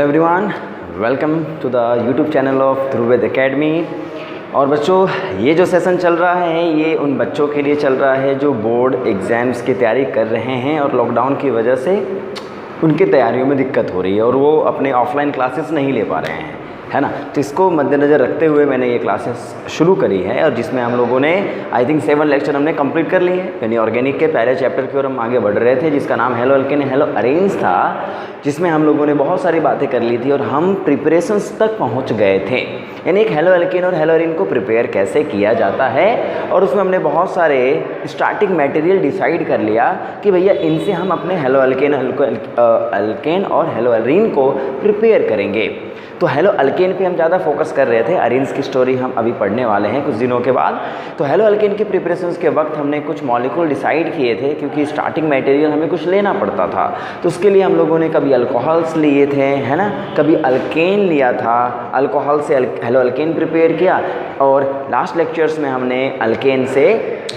Hello everyone, welcome to the YouTube channel of Dhruved Academy. और बच्चों, ये जो सेशन चल रहा है ये उन बच्चों के लिए चल रहा है जो बोर्ड एग्ज़ाम्स की तैयारी कर रहे हैं और लॉकडाउन की वजह से उनकी तैयारियों में दिक्कत हो रही है और वो अपने ऑफलाइन क्लासेस नहीं ले पा रहे हैं, है ना। तो इसको मद्देनज़र रखते हुए मैंने ये क्लासेस शुरू करी है और जिसमें हम लोगों ने आई थिंक 7 लेक्चर हमने कंप्लीट कर लिए हैं। यानी ऑर्गेनिक के पहले चैप्टर की ओर हम आगे बढ़ रहे थे जिसका नाम हेलो अल्केन हेलो अरेन्स था, जिसमें हम लोगों ने बहुत सारी बातें कर ली थी और हम प्रिपरेशंस तक पहुंच गए थे। यानी एक हेलो अल्केन और हेलो अरेन को प्रिपेयर कैसे किया जाता है और उसमें हमने बहुत सारे स्टार्टिंग मटेरियल डिसाइड कर लिया कि भैया इनसे हम अपने हेलो अल्केन और हेलो अरेन को प्रिपेयर करेंगे। तो हेलो अल्केन पे हम ज़्यादा फोकस कर रहे थे, अरेन्स की स्टोरी हम अभी पढ़ने वाले हैं कुछ दिनों के बाद। तो हेलो अल्केन की प्रिपरेशंस के वक्त हमने कुछ मॉलिक्यूल डिसाइड किए थे क्योंकि स्टार्टिंग मटेरियल हमें कुछ लेना पड़ता था। तो उसके लिए हम लोगों ने कभी अल्कोहल्स लिए थे, है ना, कभी अल्केन लिया था, अल्कोहल से हेलो अल्केन प्रिपेयर किया और लास्ट लेक्चर्स में हमने अल्केन से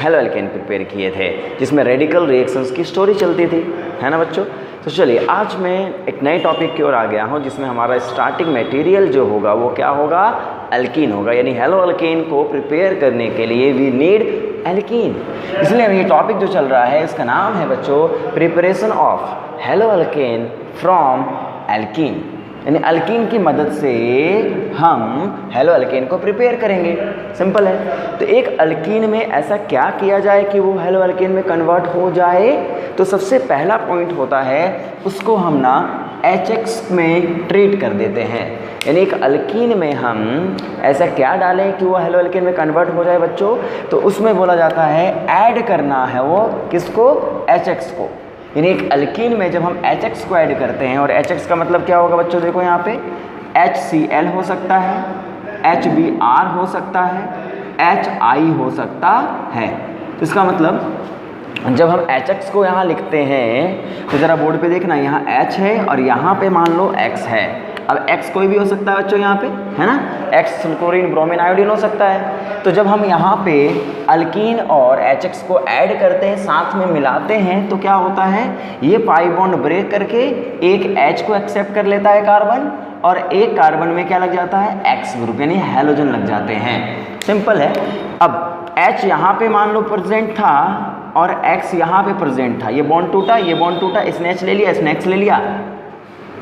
हेलो अल्केन प्रिपेयर किए थे जिसमें रेडिकल रिएक्शंस की स्टोरी चलती थी, है ना बच्चों। तो चलिए आज मैं एक नए टॉपिक की ओर आ गया हूँ जिसमें हमारा स्टार्टिंग मटेरियल जो होगा वो क्या होगा, अल्कीन होगा। यानी हेलो अल्केन को प्रिपेयर करने के लिए वी नीड अल्कीन। इसलिए ये टॉपिक जो चल रहा है इसका नाम है बच्चों preparation of hello alkane from alkyne. यानी अल्कीन की मदद से हम हेलो अल्केन को प्रिपेयर करेंगे। सिंपल है। तो एक अल्कीन में ऐसा क्या किया जाए कि वो हेलो अल्केन में कन्वर्ट हो जाए। तो सबसे पहला पॉइंट होता है उसको हम ना HX में ट्रीट कर देते हैं। यानी एक अल्कीन में हम ऐसा क्या डालें कि वो हेलो अल्केन में कन्वर्ट हो जाए बच्चों। तो उसमें बोला जाता है ऐड करना है वो किसको, HX को। यानी एक अल्कीन में जब हम HX को ऐड करते हैं और HX का मतलब क्या होगा बच्चों, देखो यहाँ पे HCl हो सकता है, HBr हो सकता है, HI हो सकता है। तो इसका मतलब जब हम HX को यहाँ लिखते हैं तो ज़रा बोर्ड पे देखना, यहाँ H है और यहाँ पे मान लो X है। अब X कोई भी हो सकता है बच्चों यहाँ पे, है ना, X क्लोरीन ब्रोमीन आयोडीन हो सकता है। तो जब हम यहाँ पे अल्कीन और HX को ऐड करते हैं, साथ में मिलाते हैं, तो क्या होता है, ये पाई बॉन्ड ब्रेक करके एक H को एक्सेप्ट कर लेता है कार्बन और एक कार्बन में क्या लग जाता है, X ग्रुप, यानी हैलोजन लग जाते हैं। सिंपल है। अब H यहाँ पे मान लो प्रेजेंट था और X यहाँ पे प्रेजेंट था, ये बॉन्ड टूटा, ये बॉन्ड टूटा, इसने H ले लिया, इसने X ले लिया,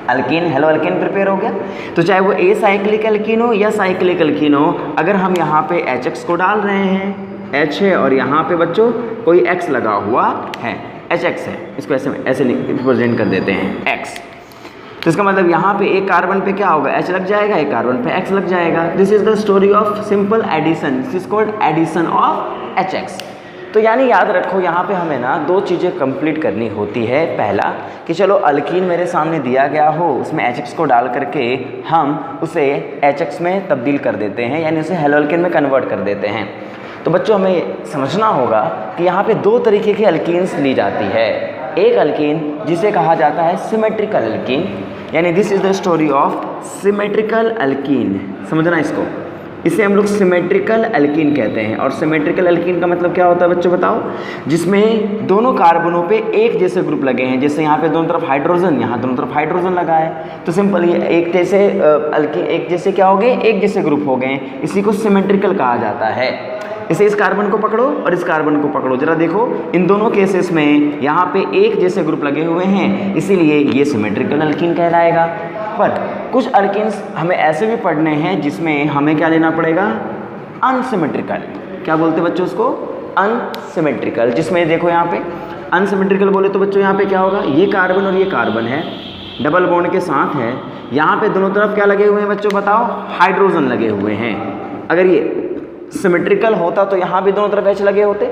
अल्कीन हेलो अल्केन प्रिपेयर हो गया। तो चाहे वो ए साइक्लिक अल्कीन हो या साइक्लिक अल्कीन हो, अगर हम यहाँ पे HX को डाल रहे हैं, H है और यहाँ पे बच्चों कोई X लगा हुआ है, HX है, इसको ऐसे रिप्रेजेंट कर देते हैं X। तो इसका मतलब यहाँ पे एक कार्बन पे क्या होगा, H लग जाएगा, एक कार्बन पे X लग जाएगा। This is the story of simple addition, this is called addition of HX। तो यानी याद रखो यहाँ पे हमें ना 2 चीज़ें कंप्लीट करनी होती है। पहला कि चलो अल्कीन मेरे सामने दिया गया हो, उसमें HX को डाल करके हम उसे HX में तब्दील कर देते हैं, यानी उसे हेलो अल्केन में कन्वर्ट कर देते हैं। तो बच्चों हमें समझना होगा कि यहाँ पे 2 तरीके की अल्कीन्स ली जाती है। एक अल्कीन जिसे कहा जाता है सिमेट्रिकल अल्कीन, यानी this is the story of symmetrical alkyne. समझना इसको, इसे हम लोग सिमेट्रिकल अल्कीन कहते हैं। और सिमेट्रिकल अल्कीन का मतलब क्या होता है बच्चों बताओ, जिसमें दोनों कार्बनों पे एक जैसे ग्रुप लगे हैं। जैसे यहाँ पे दोनों तरफ हाइड्रोजन, यहाँ दोनों तरफ हाइड्रोजन लगा है, तो सिंपल ये एक जैसे अल्कीन, एक जैसे क्या हो गए, एक जैसे ग्रुप हो गए, इसी को सिमेट्रिकल कहा जाता है। इसे इस कार्बन को पकड़ो और इस कार्बन को पकड़ो, जरा देखो इन दोनों केसेस में यहाँ पे एक जैसे ग्रुप लगे हुए हैं, इसीलिए ये सिमेट्रिकल अल्कीन कहलाएगा। पर कुछ अल्कीन्स हमें ऐसे भी पढ़ने हैं जिसमें हमें क्या लेना पड़ेगा, अनसिमेट्रिकल। क्या बोलते बच्चों उसको, अनसिमेट्रिकल। जिसमें देखो यहाँ पे अनसिमेट्रिकल बोले तो बच्चों यहाँ पे क्या होगा, ये कार्बन और ये कार्बन है, डबल बॉन्ड के साथ है, यहाँ पे दोनों तरफ क्या लगे हुए हैं बच्चों बताओ, हाइड्रोजन लगे हुए हैं। अगर ये सिमेट्रिकल होता तो यहाँ भी दोनों तरफ H लगे होते,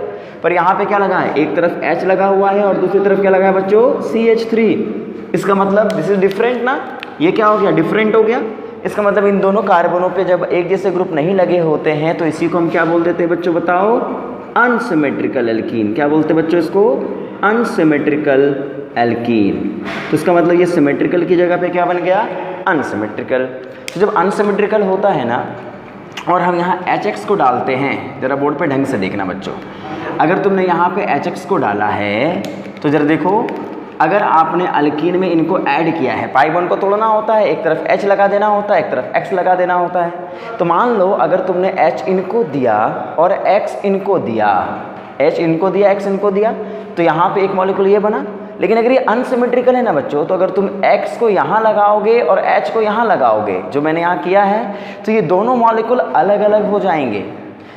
पर यहाँ पे क्या लगा है, एक तरफ H लगा हुआ है और दूसरी तरफ क्या लगा है बच्चों, CH3। इसका मतलब दिस इज डिफरेंट ना, ये क्या हो गया, डिफरेंट हो गया। इसका मतलब इन दोनों कार्बनों पे जब एक जैसे ग्रुप नहीं लगे होते हैं तो इसी को हम क्या बोल देते हैं बच्चों बताओ, अनसिमेट्रिकल अल्कीन। क्या बोलते हैं बच्चों इसको, अनसिमेट्रिकल अल्कीन। तो इसका मतलब ये सिमेट्रिकल की जगह पे क्या बन गया, अनसिमेट्रिकल। तो जब अनसिमेट्रिकल होता है ना और हम यहाँ HX को डालते हैं, ज़रा बोर्ड पे ढंग से देखना बच्चों, अगर तुमने यहाँ पे HX को डाला है तो ज़रा देखो अगर आपने अल्कीन में इनको ऐड किया है, पाई बॉन्ड को तोड़ना होता है, एक तरफ H लगा देना होता है, एक तरफ X लगा देना होता है। तो मान लो अगर तुमने H इनको दिया और X इनको दिया, H इनको दिया, X इनको दिया, तो यहाँ पे एक मॉलिक्यूल ये बना। लेकिन अगर ये अनसिमेट्रिकल है ना बच्चों, तो अगर तुम X को यहाँ लगाओगे और H को यहाँ लगाओगे, जो मैंने यहाँ किया है, तो ये दोनों मॉलिक्यूल अलग अलग हो जाएंगे।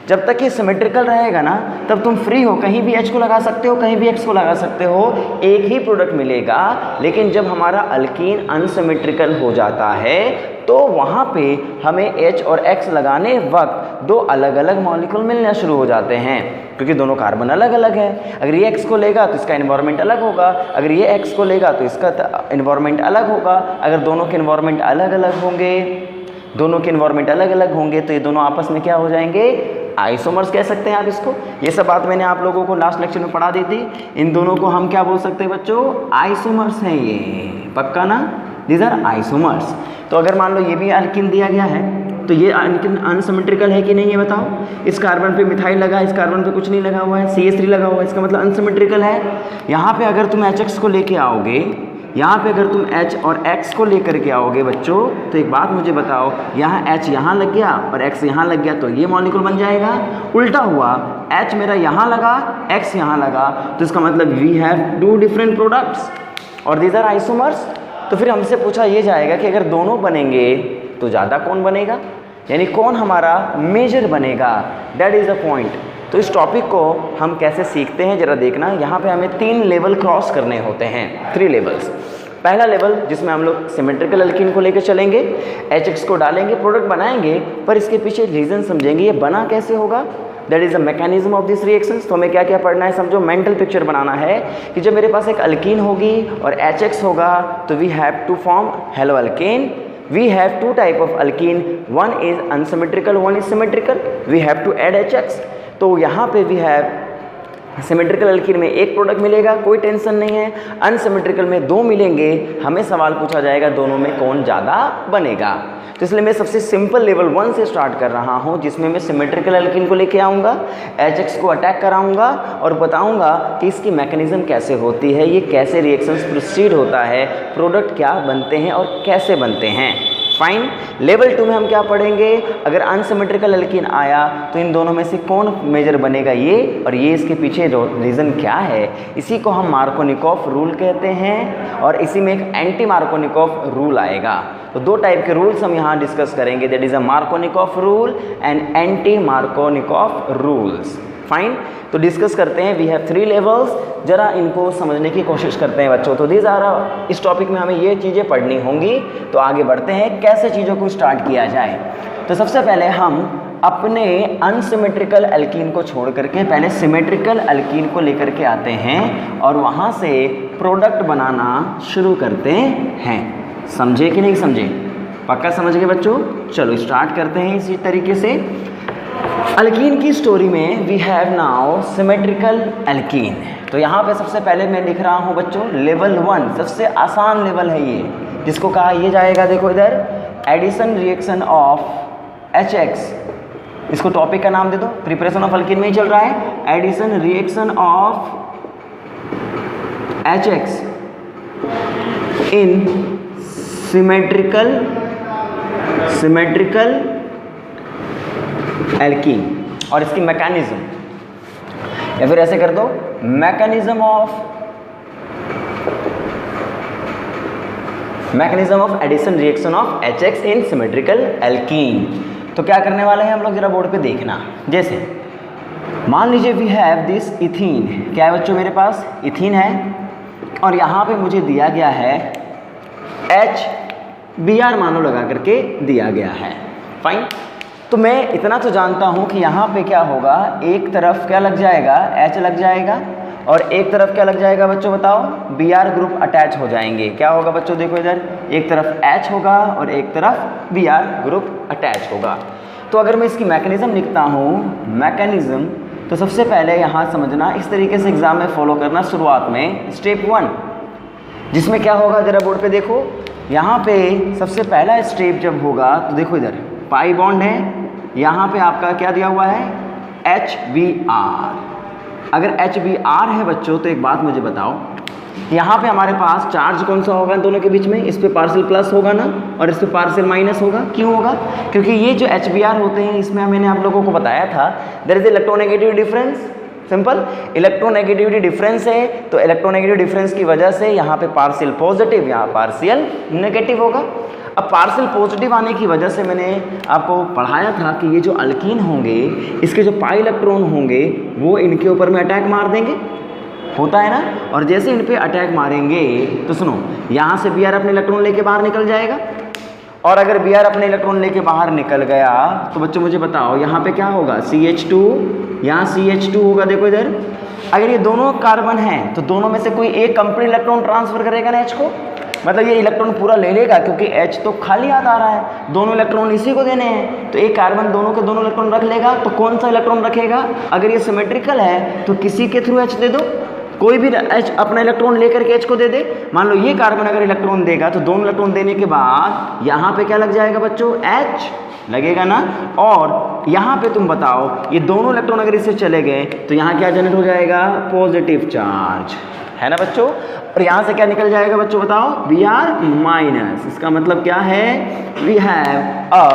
जब तक ये सिमेट्रिकल रहेगा ना, तब तुम फ्री हो, कहीं भी H को लगा सकते हो, कहीं भी X को लगा सकते हो, एक ही प्रोडक्ट मिलेगा। लेकिन जब हमारा अल्कीन अनसिमेट्रिकल हो जाता है तो वहाँ पे हमें H और X लगाने वक्त दो अलग अलग मॉलिक्यूल मिलना शुरू हो जाते हैं, क्योंकि दोनों कार्बन अलग अलग है। अगर ये X को लेगा तो इसका इन्वायरमेंट अलग होगा, अगर ये X को लेगा तो इसका इन्वायरमेंट अलग होगा। अगर दोनों के इन्वायरमेंट अलग अलग होंगे, दोनों के इन्वायरमेंट अलग अलग होंगे, तो ये दोनों आपस में क्या हो जाएंगे, आइसोमर्स कह सकते हैं आप इसको। ये सब बात मैंने आप लोगों को लास्ट लेक्चर में पढ़ा दी थी। इन दोनों को हम क्या बोल सकते हैं बच्चों, आइसोमर्स हैं ये, पक्का ना, दीज आर आइसोमर्स। तो अगर मान लो ये भी अल्कीन दिया गया है, तो ये अल्कीन अनसिमेट्रिकल है कि नहीं है बताओ। इस कार्बन पे मिथाइल लगा, इस कार्बन पे कुछ नहीं लगा हुआ है, CH3 लगा हुआ है, इसका मतलब अनसिमेट्रिकल है। यहाँ पे अगर तुम HX को लेके आओगे, यहाँ पे अगर तुम H और X को लेकर के आओगे बच्चों, तो एक बात मुझे बताओ, यहाँ H यहाँ लग गया और X यहाँ लग गया, तो ये मॉलिक्यूल बन जाएगा। उल्टा हुआ, H मेरा यहाँ लगा, X यहाँ लगा, तो इसका मतलब we have two different products और दीज आर आइसोमर्स। तो फिर हमसे पूछा ये जाएगा कि अगर दोनों बनेंगे तो ज़्यादा कौन बनेगा, यानी कौन हमारा मेजर बनेगा, दैट इज़ द पॉइंट। तो इस टॉपिक को हम कैसे सीखते हैं जरा देखना। यहाँ पे हमें 3 लेवल क्रॉस करने होते हैं, 3 लेवल्स। पहला लेवल जिसमें हम लोग सिमेट्रिकल अल्कीन को लेकर चलेंगे, HX को डालेंगे, प्रोडक्ट बनाएंगे, पर इसके पीछे रीज़न समझेंगे ये बना कैसे होगा, that is the mechanism of this reactions. तो हमें क्या क्या पढ़ना है, समझो, मेंटल पिक्चर बनाना है कि जब मेरे पास एक अल्कीन होगी और HX होगा, तो we have to form halo alkane. We have 2 type of alkene, one is unsymmetrical, one is symmetrical. We have to add HX. तो यहाँ पे we have सिमेट्रिकल अल्कीन में एक प्रोडक्ट मिलेगा, कोई टेंशन नहीं है। अनसिमेट्रिकल में 2 मिलेंगे, हमें सवाल पूछा जाएगा दोनों में कौन ज़्यादा बनेगा। तो इसलिए मैं सबसे सिंपल लेवल 1 से स्टार्ट कर रहा हूँ, जिसमें मैं सिमेट्रिकल अल्कीन को लेके आऊँगा, HX को अटैक कराऊँगा और बताऊँगा कि इसकी मैकेनिज्म कैसे होती है, ये कैसे रिएक्शंस प्रोसीड होता है, प्रोडक्ट क्या बनते हैं और कैसे बनते हैं। फाइन। लेवल 2 में हम क्या पढ़ेंगे, अगर अनसिमेट्रिकल अल्कीन आया तो इन दोनों में से कौन मेजर बनेगा, ये और ये, इसके पीछे रीज़न क्या है, इसी को हम मार्कोनिकॉफ रूल कहते हैं। और इसी में एक एंटी मार्कोनिकॉफ रूल आएगा। तो 2 टाइप के रूल्स हम यहाँ डिस्कस करेंगे, that is a Markovnikov rule and anti Markovnikov rules. Fine. तो डिस्कस करते हैं, वी हैव 3 लेवल्स, जरा इनको समझने की कोशिश करते हैं बच्चों। तो दीज आर, इस टॉपिक में हमें ये चीज़ें पढ़नी होंगी। तो आगे बढ़ते हैं, कैसे चीज़ों को स्टार्ट किया जाए। तो सबसे पहले हम अपने अनसिमेट्रिकल अल्कीन को छोड़ करके पहले सिमेट्रिकल अल्कीन को लेकर के आते हैं और वहाँ से प्रोडक्ट बनाना शुरू करते हैं। समझे कि नहीं समझे, पक्का समझ गए बच्चों। चलो स्टार्ट करते हैं इसी तरीके से। अल्कीन की स्टोरी में we have now symmetrical alkene. तो यहाँ पे सबसे पहले मैं लिख रहा हूँ बच्चों लेवल 1, सबसे आसान लेवल है ये, जिसको कहा ये जाएगा, देखो इधर, एडिशन रिएक्शन ऑफ HX। इसको टॉपिक का नाम दे दो, प्रिपरेशन ऑफ अल्कीन में ही चल रहा है, addition reaction of HX in symmetrical alkene. और इसकी मैकेनिज्म, या फिर ऐसे कर दो, mechanism of addition reaction of HX in symmetrical alkene. तो क्या करने वाले हैं हम लोग, जरा बोर्ड पे देखना। जैसे मान लीजिए वी हैव दिस इथीन, क्या है बच्चों, मेरे पास इथीन है और यहाँ पे मुझे दिया गया है HBr मानो लगा करके दिया गया है। फाइन। तो मैं इतना तो जानता हूँ कि यहाँ पे क्या होगा, एक तरफ क्या लग जाएगा, H लग जाएगा और एक तरफ क्या लग जाएगा बच्चों, बताओ, Br ग्रुप अटैच हो जाएंगे। क्या होगा बच्चों, देखो इधर, एक तरफ H होगा और एक तरफ Br ग्रुप अटैच होगा। तो अगर मैं इसकी मैकेनिज्म लिखता हूँ, मैकेनिज्म, तो सबसे पहले यहाँ समझना, इस तरीके से एग्जाम में फॉलो करना शुरुआत में, स्टेप 1, जिसमें क्या होगा, जरा बोर्ड पे देखो, यहाँ पे सबसे पहला स्टेप जब होगा तो देखो इधर पाई बॉन्ड है, यहाँ पे आपका क्या दिया हुआ है, HBr। अगर HBr है बच्चों, तो एक बात मुझे बताओ, यहाँ पे हमारे पास चार्ज कौन सा होगा दोनों के बीच में, इस पे पार्शियल प्लस होगा ना और इस पे पार्शियल माइनस होगा। क्यों होगा? क्योंकि ये जो HBr होते हैं इसमें मैंने आप लोगों को बताया था there is electronegative difference. Simple, electronegativity difference है तो इलेक्ट्रोनेगेटिव डिफरेंस की वजह से यहाँ पे पार्शियल पॉजिटिव, यहाँ पार्शियल नेगेटिव होगा। अब पार्शियल पॉजिटिव आने की वजह से मैंने आपको पढ़ाया था कि ये जो अल्कीन होंगे इसके जो पाई इलेक्ट्रॉन होंगे वो इनके ऊपर में अटैक मार देंगे, होता है ना। और जैसे इन पे अटैक मारेंगे तो सुनो, यहाँ से Br अपने इलेक्ट्रॉन लेके बाहर निकल जाएगा, और अगर Br अपने इलेक्ट्रॉन लेके बाहर निकल गया तो बच्चों मुझे बताओ यहाँ पे क्या होगा, CH2, यहाँ CH2 होगा। देखो इधर, अगर ये दोनों कार्बन हैं तो दोनों में से कोई एक कंप्लीट इलेक्ट्रॉन ट्रांसफर करेगा ना H को, मतलब ये इलेक्ट्रॉन पूरा ले लेगा क्योंकि H तो खाली हाथ आ रहा है, दोनों इलेक्ट्रॉन इसी को देने हैं, तो एक कार्बन दोनों के दोनों इलेक्ट्रॉन रख लेगा। तो कौन सा इलेक्ट्रॉन रखेगा? अगर ये सिमेट्रिकल है तो किसी के थ्रू H दे दो, कोई भी H अपना इलेक्ट्रॉन लेकर के H को दे दे। मान लो ये कार्बन अगर इलेक्ट्रॉन देगा तो दोनों इलेक्ट्रॉन देने के बाद यहाँ पे क्या लग जाएगा बच्चों, H लगेगा ना। और यहाँ पे तुम बताओ ये दोनों इलेक्ट्रॉन अगर इससे चले गए तो यहाँ क्या जनरेट हो जाएगा, पॉजिटिव चार्ज, है ना बच्चों। और यहाँ से क्या निकल जाएगा बच्चों बताओ, Br माइनस। इसका मतलब क्या है, we have a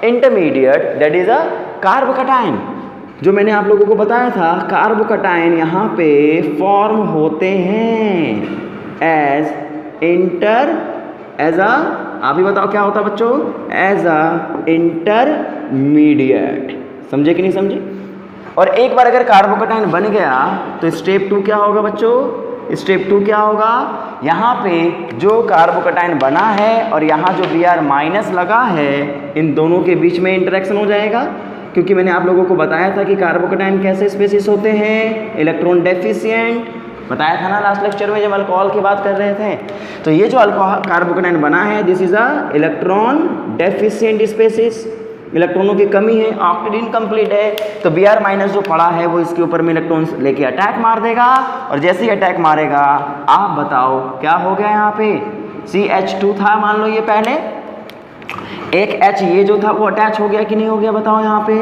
intermediate that is a carbocation. जो मैंने आप लोगों को बताया था कार्बोकैटायन यहाँ पे फॉर्म होते हैं एज अ, आप ही बताओ क्या होता है बच्चों, एज अ इंटरमीडिएट। समझे कि नहीं समझे? और एक बार अगर कार्बोकैटायन बन गया तो स्टेप 2 क्या होगा बच्चों, स्टेप 2 क्या होगा, यहाँ पे जो कार्बोकैटायन बना है और यहाँ जो Br माइनस लगा है इन दोनों के बीच में इंटरेक्शन हो जाएगा। क्योंकि मैंने आप लोगों को बताया था कि कार्बोकैटायन कैसे स्पेसीज होते हैं, इलेक्ट्रॉन डेफिशिएंट, बताया था ना लास्ट लेक्चर में जब अल्कोहल की बात कर रहे थे। तो ये जो कार्बोकैटायन बना है this is a electron deficient species, इलेक्ट्रॉनों की कमी है, ऑक्टेट इनकम्प्लीट है। तो Br माइनस जो पड़ा है वो इसके ऊपर में इलेक्ट्रॉन लेके अटैक मार देगा, और जैसे ही अटैक मारेगा आप बताओ क्या हो गया, यहाँ पे CH2 था मान लो ये पहले, एक H ये जो था वो अटैच हो गया कि नहीं हो गया बताओ यहाँ पे।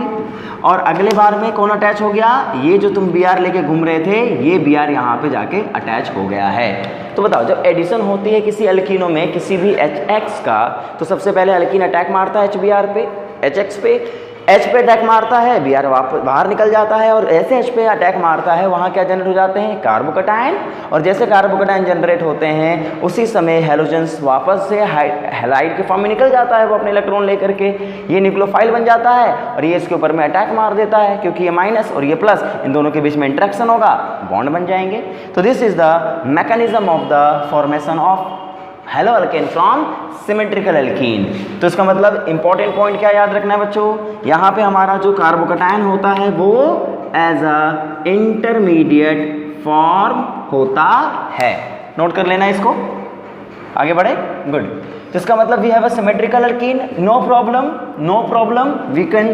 और अगले बार में कौन अटैच हो गया, ये जो तुम Br लेके घूम रहे थे ये Br यहाँ पे जाके अटैच हो गया है। तो बताओ जब एडिशन होती है किसी अल्कीनों में किसी भी HX का, तो सबसे पहले अल्कीन अटैक मारता है HBr पे, HX पे, H पे अटैक मारता है, Br वापस बाहर निकल जाता है, और ऐसे H पे अटैक मारता है वहाँ क्या जनरेट हो जाते हैं, कार्बोकैटायन। और जैसे कार्बोकैटायन जनरेट होते हैं उसी समय हेलोजेंस वापस से हैलाइड के फॉर्म में निकल जाता है, वो अपने इलेक्ट्रॉन लेकर के ये न्यूक्लियोफाइल बन जाता है और ये इसके ऊपर में अटैक मार देता है, क्योंकि ये माइनस और ये प्लस इन दोनों के बीच में इंट्रैक्शन होगा, बॉन्ड बन जाएंगे। तो this is the mechanism of the formation of hello alkane from symmetrical alkene. तो इसका मतलब इंपॉर्टेंट पॉइंट क्या याद रखना है बच्चों, यहाँ पे हमारा जो कार्बोकैटायन होता है वो एज अ इंटरमीडिएट फॉर्म होता है। नोट कर लेना इसको, आगे बढ़े, गुड। तो इसका मतलब we have a symmetrical alkene, no problem, we can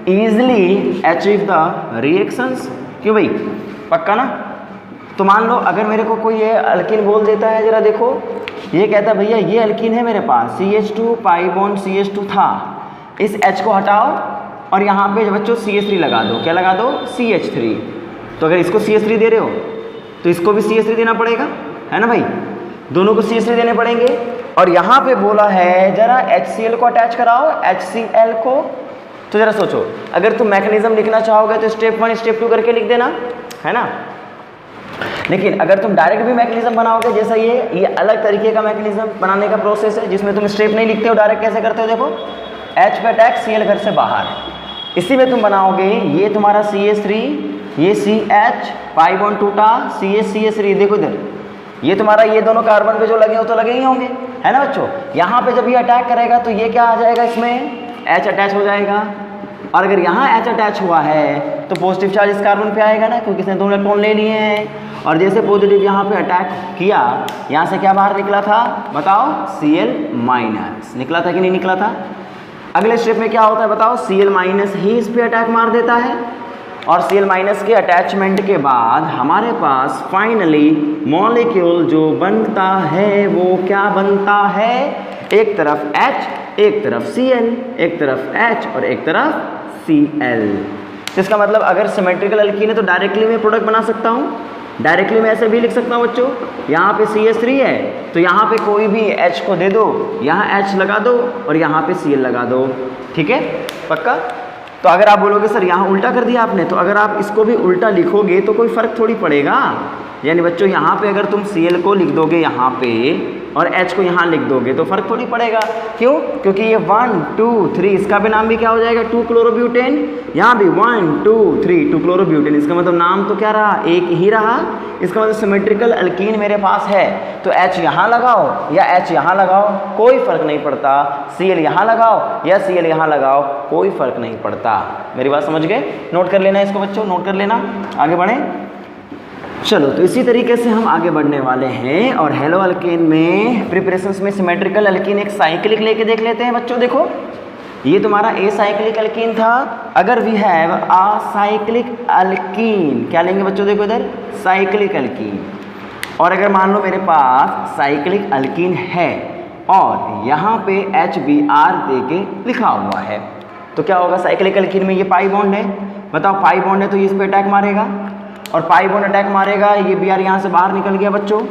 easily achieve the reactions. क्यों भाई, पक्का ना? तो मान लो अगर मेरे को कोई ये अल्कीन बोल देता है, जरा देखो, ये कहता है भैया ये अल्कीन है मेरे पास, CH2 पाई बॉन्ड CH2 था, इस H को हटाओ और यहाँ पे बच्चों CH3 लगा दो। क्या लगा दो, CH3। तो अगर इसको CH3 दे रहे हो तो इसको भी CH3 देना पड़ेगा, है ना भाई, दोनों को CH3 देने पड़ेंगे। और यहाँ पे बोला है जरा HCl को अटैच कराओ, HCl को। तो जरा सोचो, अगर तुम मैकेनिज्म लिखना चाहोगे तो स्टेप 1 स्टेप 2 करके लिख देना, है ना। लेकिन अगर तुम डायरेक्ट भी मैकेनिज्म बनाओगे, जैसा ये अलग तरीके का मैकेनिज्म बनाने का प्रोसेस है जिसमें तुम स्टेप नहीं लिखते हो, डायरेक्ट कैसे करते हो, देखो H पे अटैक, Cl घर से बाहर, इसी में तुम बनाओगे ये तुम्हारा CH3, ये CH पाई बॉन्ड टूटा, CH3, देखो इधर ये तुम्हारा, ये दोनों कार्बन पे जो लगे हो तो लगे ही होंगे, है ना बच्चों। यहाँ पे जब ये अटैक करेगा तो ये क्या आ जाएगा, इसमें H अटैच हो जाएगा, और अगर यहाँ H अटैच हुआ है तो पॉजिटिव चार्ज इस कार्बन पे आएगा ना, क्योंकि इसने दोनों इलेक्ट्रॉन ले लिए हैं। और जैसे पॉजिटिव यहाँ पे अटैक किया, यहाँ से क्या बाहर निकला था बताओ, Cl माइनस निकला था कि नहीं निकला था। अगले स्टेप में क्या होता है बताओ, Cl माइनस ही इस पे अटैक मार देता है, और Cl माइनस के अटैचमेंट के बाद हमारे पास फाइनली मॉलिक्यूल जो बनता है वो क्या बनता है, एक तरफ H, एक तरफ Cl, एक तरफ H और एक तरफ Cl। इसका मतलब अगर सिमेट्रिकल एल्कीन है तो डायरेक्टली मैं प्रोडक्ट बना सकता हूँ, डायरेक्टली मैं ऐसे भी लिख सकता हूँ बच्चों, यहाँ पे CH3 है तो यहाँ पे कोई भी H को दे दो, यहाँ H लगा दो और यहाँ पे Cl लगा दो, ठीक है, पक्का। तो अगर आप बोलोगे सर यहाँ उल्टा कर दिया आपने, तो अगर आप इसको भी उल्टा लिखोगे तो कोई फ़र्क थोड़ी पड़ेगा। यानी बच्चों यहाँ पे अगर तुम Cl को लिख दोगे यहाँ पे और H को यहाँ लिख दोगे तो फ़र्क थोड़ी पड़ेगा। क्यों? क्योंकि ये 1 2 3 इसका भी नाम भी क्या हो जाएगा 2 क्लोरोब्यूटेन, यहाँ भी 1 2 3 2 क्लोरोब्यूटेन। इसका मतलब नाम तो क्या रहा, एक ही रहा। इसका मतलब सिमेट्रिकल अल्कीन मेरे पास है तो H यहाँ लगाओ या H यहाँ लगाओ कोई फ़र्क नहीं पड़ता, Cl यहाँ लगाओ या Cl यहाँ लगाओ कोई फ़र्क नहीं पड़ता। मेरी बात समझ गए? नोट कर लेना इसको बच्चों, नोट कर लेना, आगे बढ़ें। चलो तो इसी तरीके से हम आगे बढ़ने वाले हैं और हेलो अल्केन में प्रिपरेशंस में सिमेट्रिकल अल्कीन एक साइक्लिक लेके देख लेते हैं बच्चों। देखो ये तुम्हारा ए साइक्लिक अल्कीन था, अगर we have a cyclic alkene, क्या लेंगे बच्चों, देखो इधर साइक्लिक अल्कीन। और अगर मान लो मेरे पास साइक्लिक अल्कीन है और यहाँ पे HBr दे के लिखा हुआ है तो क्या होगा, साइक्लिक अल्कीन में ये पाई बॉन्ड है, बताओ पाई बॉन्ड है तो ये इस पर अटैक मारेगा और पाई बॉन्ड अटैक मारेगा, ये Br यहाँ से बाहर निकल गया बच्चों।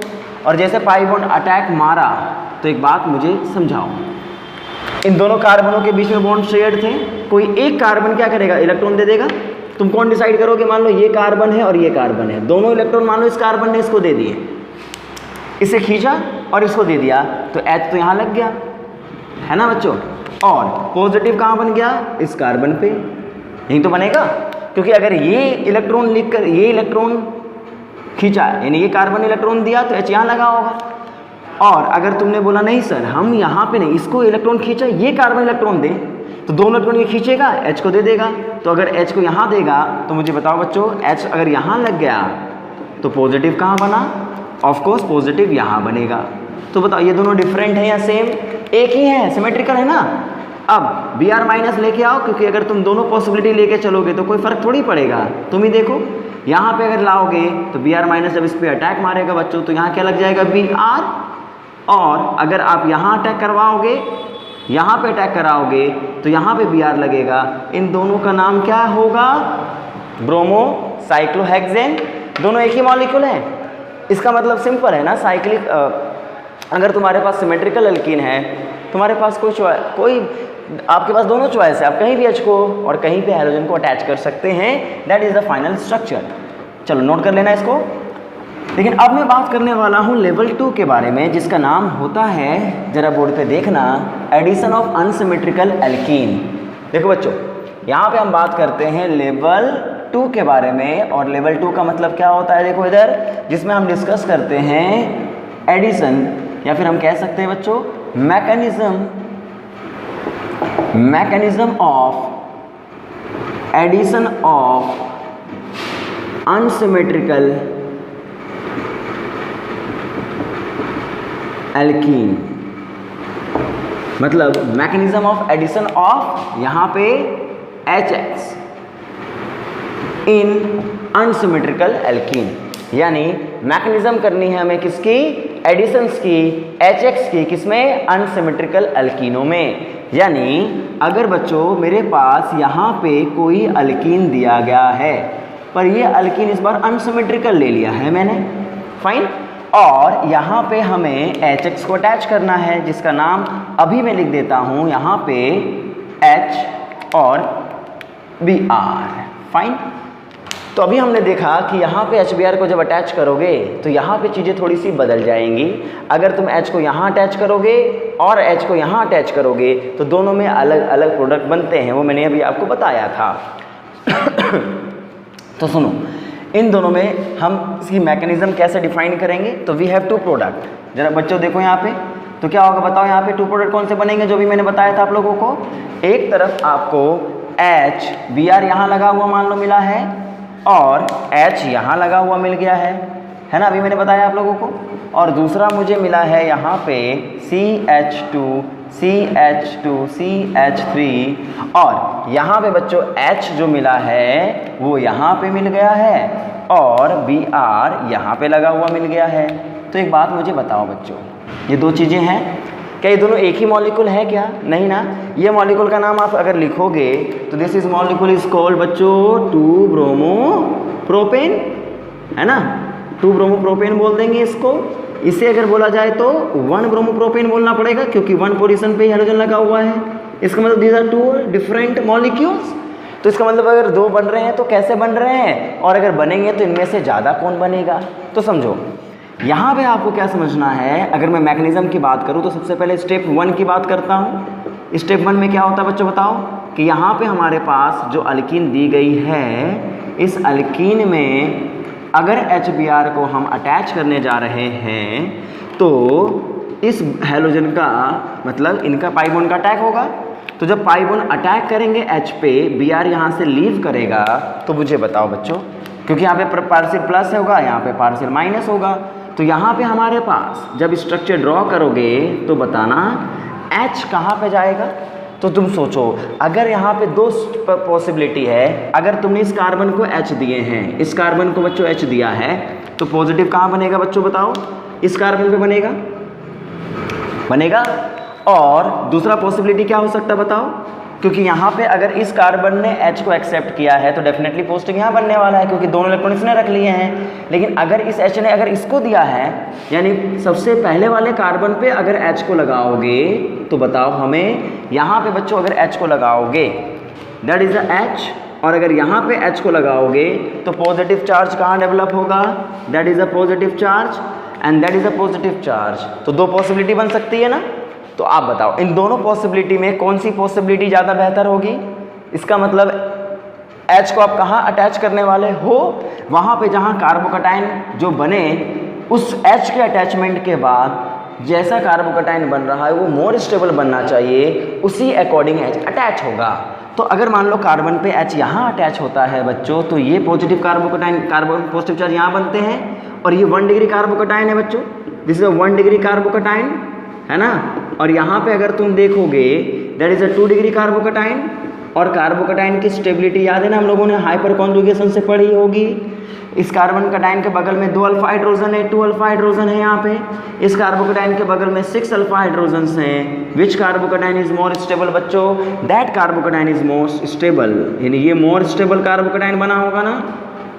और जैसे पाई बॉन्ड अटैक मारा तो एक बात मुझे समझाओ, इन दोनों कार्बनों के बीच में बॉन्ड शेयर्ड थे, कोई एक कार्बन क्या करेगा, इलेक्ट्रॉन दे देगा। तुम कौन डिसाइड करोगे, मान लो ये कार्बन है और ये कार्बन है, दोनों इलेक्ट्रॉन मान लो इस कार्बन ने इसको दे दिए, इसे खींचा और इसको दे दिया तो H तो यहाँ लग गया है ना बच्चों, और पॉजिटिव कहाँ बन गया, इस कार्बन पे, यही तो बनेगा। क्योंकि अगर ये इलेक्ट्रॉन लिखकर ये इलेक्ट्रॉन खींचा यानी ये कार्बन इलेक्ट्रॉन दिया तो H यहाँ लगा होगा। और अगर तुमने बोला नहीं सर हम यहाँ पे नहीं, इसको इलेक्ट्रॉन खींचा, ये कार्बन इलेक्ट्रॉन दे, तो दोनों इलेक्ट्रॉन ये खींचेगा H को दे देगा। तो अगर H को यहाँ देगा तो मुझे बताओ बच्चों H अगर यहाँ लग गया तो पॉजिटिव कहाँ बना, ऑफकोर्स पॉजिटिव यहाँ बनेगा। तो बताओ ये दोनों डिफरेंट है या सेम, एक ही है, सिमेट्रिकल है ना। अब Br माइनस लेके आओ, क्योंकि अगर तुम दोनों पॉसिबिलिटी लेके चलोगे तो कोई फ़र्क थोड़ी पड़ेगा। तुम ही देखो यहाँ पे अगर लाओगे तो Br माइनस जब इस पर अटैक मारेगा बच्चों तो यहाँ क्या लग जाएगा Br, और अगर आप यहाँ अटैक करवाओगे, यहाँ पे अटैक कराओगे तो यहाँ पे Br लगेगा। इन दोनों का नाम क्या होगा, ब्रोमो साइक्लोहेक्सेन, दोनों एक ही मॉलिक्यूल है। इसका मतलब सिंपल है ना, साइक्लिक अगर तुम्हारे पास सिमेट्रिकल अल्कीन है, तुम्हारे पास कोई आपके पास दोनों चॉइस है, आप कहीं भी H को और कहीं पे हाइड्रोजन को अटैच कर सकते हैं, that is the final structure. चलो नोट कर लेना इसको। लेकिन अब मैं बात करने वाला हूँ लेवल 2 के बारे में, जिसका नाम होता है, जरा बोर्ड पे देखना, एडिशन ऑफ अनसिमेट्रिकल एल्कीन। देखो बच्चों यहाँ पे हम बात करते हैं लेवल 2 के बारे में, और लेवल 2 का मतलब क्या होता है, देखो इधर, जिसमें हम डिस्कस करते हैं एडिशन, या फिर हम कह सकते हैं बच्चों mechanism of addition of unsymmetrical alkene. मतलब मैकेनिज्म ऑफ एडिशन ऑफ यहाँ पे HX इन अनसिमेट्रिकल एल्कीन, यानी मैकेनिज्म करनी है हमें किसकी, एडिशंस की, HX की, किसमें, अनसिमेट्रिकल एल्कीनों में। यानी अगर बच्चों मेरे पास यहाँ पे कोई अल्कीन दिया गया है, पर ये अल्कीन इस बार अनसिमेट्रिकल ले लिया है मैंने, फाइन, और यहाँ पे हमें HX को अटैच करना है, जिसका नाम अभी मैं लिख देता हूँ यहाँ पे H और Br, फाइन। तो अभी हमने देखा कि यहाँ पे HBr को जब अटैच करोगे तो यहाँ पे चीज़ें थोड़ी सी बदल जाएंगी। अगर तुम H को यहाँ अटैच करोगे और H को यहाँ अटैच करोगे तो दोनों में अलग अलग प्रोडक्ट बनते हैं, वो मैंने अभी आपको बताया था। तो सुनो, इन दोनों में हम इसकी मैकेनिज्म कैसे डिफाइन करेंगे, तो वी हैव 2 प्रोडक्ट। जरा बच्चों देखो यहाँ पे, तो क्या होगा बताओ, यहाँ पे 2 प्रोडक्ट कौन से बनेंगे, जो भी मैंने बताया था आप लोगों को। एक तरफ आपको HBr यहाँ लगा हुआ मान लो मिला है, और H यहाँ लगा हुआ मिल गया है ना, अभी मैंने बताया आप लोगों को। और दूसरा मुझे मिला है यहाँ पे CH2 CH2 CH3, और यहाँ पे बच्चों H जो मिला है वो यहाँ पे मिल गया है, और Br यहाँ पे लगा हुआ मिल गया है। तो एक बात मुझे बताओ बच्चों, ये 2 चीज़ें हैं, क्या ये दोनों एक ही मॉलिक्यूल है क्या, नहीं ना। ये मॉलिक्यूल का नाम आप अगर लिखोगे तो this is molecule is called बच्चों 2 ब्रोमो प्रोपेन, है ना, 2 ब्रोमोप्रोपेन बोल देंगे इसको। इसे अगर बोला जाए तो 1 ब्रोमोप्रोपेन बोलना पड़ेगा क्योंकि 1 पोजीशन पे हाइड्रोजन लगा हुआ है। इसका मतलब दीज आर 2 डिफरेंट मॉलिक्यूल्स। तो इसका मतलब अगर 2 बन रहे हैं तो कैसे बन रहे हैं, और अगर बनेंगे तो इनमें से ज़्यादा कौन बनेगा। तो समझो यहाँ पे आपको क्या समझना है। अगर मैं मैकेनिज्म की बात करूँ तो सबसे पहले स्टेप 1 की बात करता हूँ। स्टेप 1 में क्या होता है बच्चों बताओ, कि यहाँ पे हमारे पास जो अल्कीन दी गई है, इस अल्कीन में अगर HBr को हम अटैच करने जा रहे हैं तो इस हैलोजन का मतलब इनका पाई बॉन्ड का अटैक होगा। तो जब पाई बॉन्ड अटैक करेंगे H पे, Br यहाँ से लीव करेगा, तो मुझे बताओ बच्चों, क्योंकि यहाँ पे पार्शियल प्लस होगा, यहाँ पे पार्शियल माइनस होगा, तो यहाँ पे हमारे पास जब स्ट्रक्चर ड्रॉ करोगे तो बताना H कहाँ पे जाएगा। तो तुम सोचो, अगर यहाँ पे 2 पॉसिबिलिटी है। अगर तुमने इस कार्बन को H दिए हैं, इस कार्बन को बच्चों H दिया है, तो पॉजिटिव कहाँ बनेगा बच्चों बताओ, इस कार्बन पे बनेगा। और दूसरा पॉसिबिलिटी क्या हो सकता है बताओ, क्योंकि यहाँ पे अगर इस कार्बन ने H को एक्सेप्ट किया है तो डेफिनेटली पॉजिटिव यहाँ बनने वाला है, क्योंकि दोनों इलेक्ट्रॉन इसने रख लिए हैं। लेकिन अगर इस H ने अगर इसको दिया है, यानी सबसे पहले वाले कार्बन पे अगर H को लगाओगे तो बताओ हमें, यहाँ पे बच्चों अगर H को लगाओगे दैट इज अ H, और अगर यहाँ पे H को लगाओगे तो पॉजिटिव चार्ज कहाँ डेवलप होगा, that is a positive charge and that is a positive charge. तो 2 पॉसिबिलिटी बन सकती है ना। तो आप बताओ इन दोनों पॉसिबिलिटी में कौन सी पॉसिबिलिटी ज़्यादा बेहतर होगी। इसका मतलब H को आप कहाँ अटैच करने वाले हो, वहाँ पे जहाँ कार्बोकटाइन जो बने, उस H के अटैचमेंट के बाद जैसा कार्बोकटाइन बन रहा है वो मोर स्टेबल बनना चाहिए, उसी अकॉर्डिंग H अटैच होगा। तो अगर मान लो कार्बन पे H यहाँ अटैच होता है बच्चों, तो ये पॉजिटिव कार्बन पॉजिटिव चार्ज यहाँ बनते हैं, और ये 1 डिग्री कार्बोकटाइन है बच्चों, दिस इज 1 डिग्री कार्बोकटाइन है ना। और यहाँ पे अगर तुम देखोगे that is a 2 degree carbocation, और कार्बोकटाइन की स्टेबिलिटी याद है ना, हम लोगों ने हाइपर कॉन्जुगेशन से पढ़ी होगी। इस कार्बन कटाइन के बगल में 2 अल्फा हाइड्रोजन है, 2 अल्फा हाइड्रोजन है यहाँ पे। इस कार्बोकटाइन के बगल में 6 अल्फा हाइड्रोजन हैं। विच कार्बोकटाइन इज मोर स्टेबल बच्चों, दैट कार्बोकटाइन इज मोस्ट स्टेबल, यानी ये मोर स्टेबल कार्बोकटाइन बना होगा ना।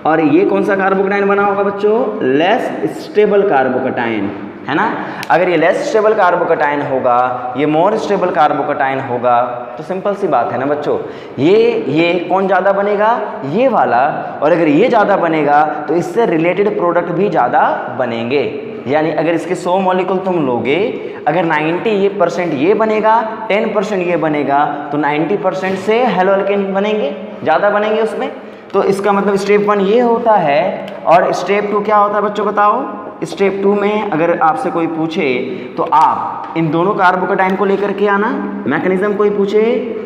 और ये कौन सा कार्बोकटाइन बना होगा बच्चों, लेस स्टेबल कार्बोकटाइन, है ना। अगर ये लेस स्टेबल कार्बोकटाइन होगा, ये मोर स्टेबल कार्बोकटाइन होगा, तो सिंपल सी बात है ना बच्चों, ये कौन ज़्यादा बनेगा, ये वाला। और अगर ये ज़्यादा बनेगा तो इससे रिलेटेड प्रोडक्ट भी ज़्यादा बनेंगे। यानी अगर इसके 100 मॉलिक्यूल तुम लोगे, अगर 90% ये बनेगा, 10% ये बनेगा, तो 90% से हेलोअल्केन बनेंगे, ज़्यादा बनेंगे उसमें। तो इसका मतलब स्टेप 1 ये होता है। और स्टेप 2 क्या होता है बच्चों बताओ। स्टेप 2 में अगर आपसे कोई पूछे तो आप इन दोनों कार्बोकटाइन को लेकर के आना। मैकेनिज्म कोई पूछे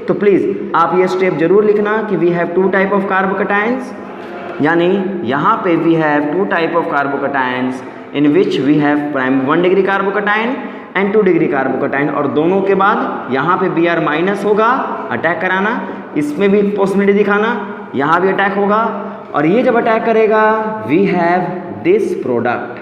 तो प्लीज़ आप ये स्टेप जरूर लिखना कि we have 2 type of carbocations, यानी यहाँ पे we have 2 type of carbocations in which we have prime 1 degree carbocation and 2 degree carbocation. और दोनों के बाद यहाँ पे Br माइनस होगा, अटैक कराना, इसमें भी पॉसिबिलिटी दिखाना, यहाँ भी अटैक होगा। और ये जब अटैक करेगा we have this product,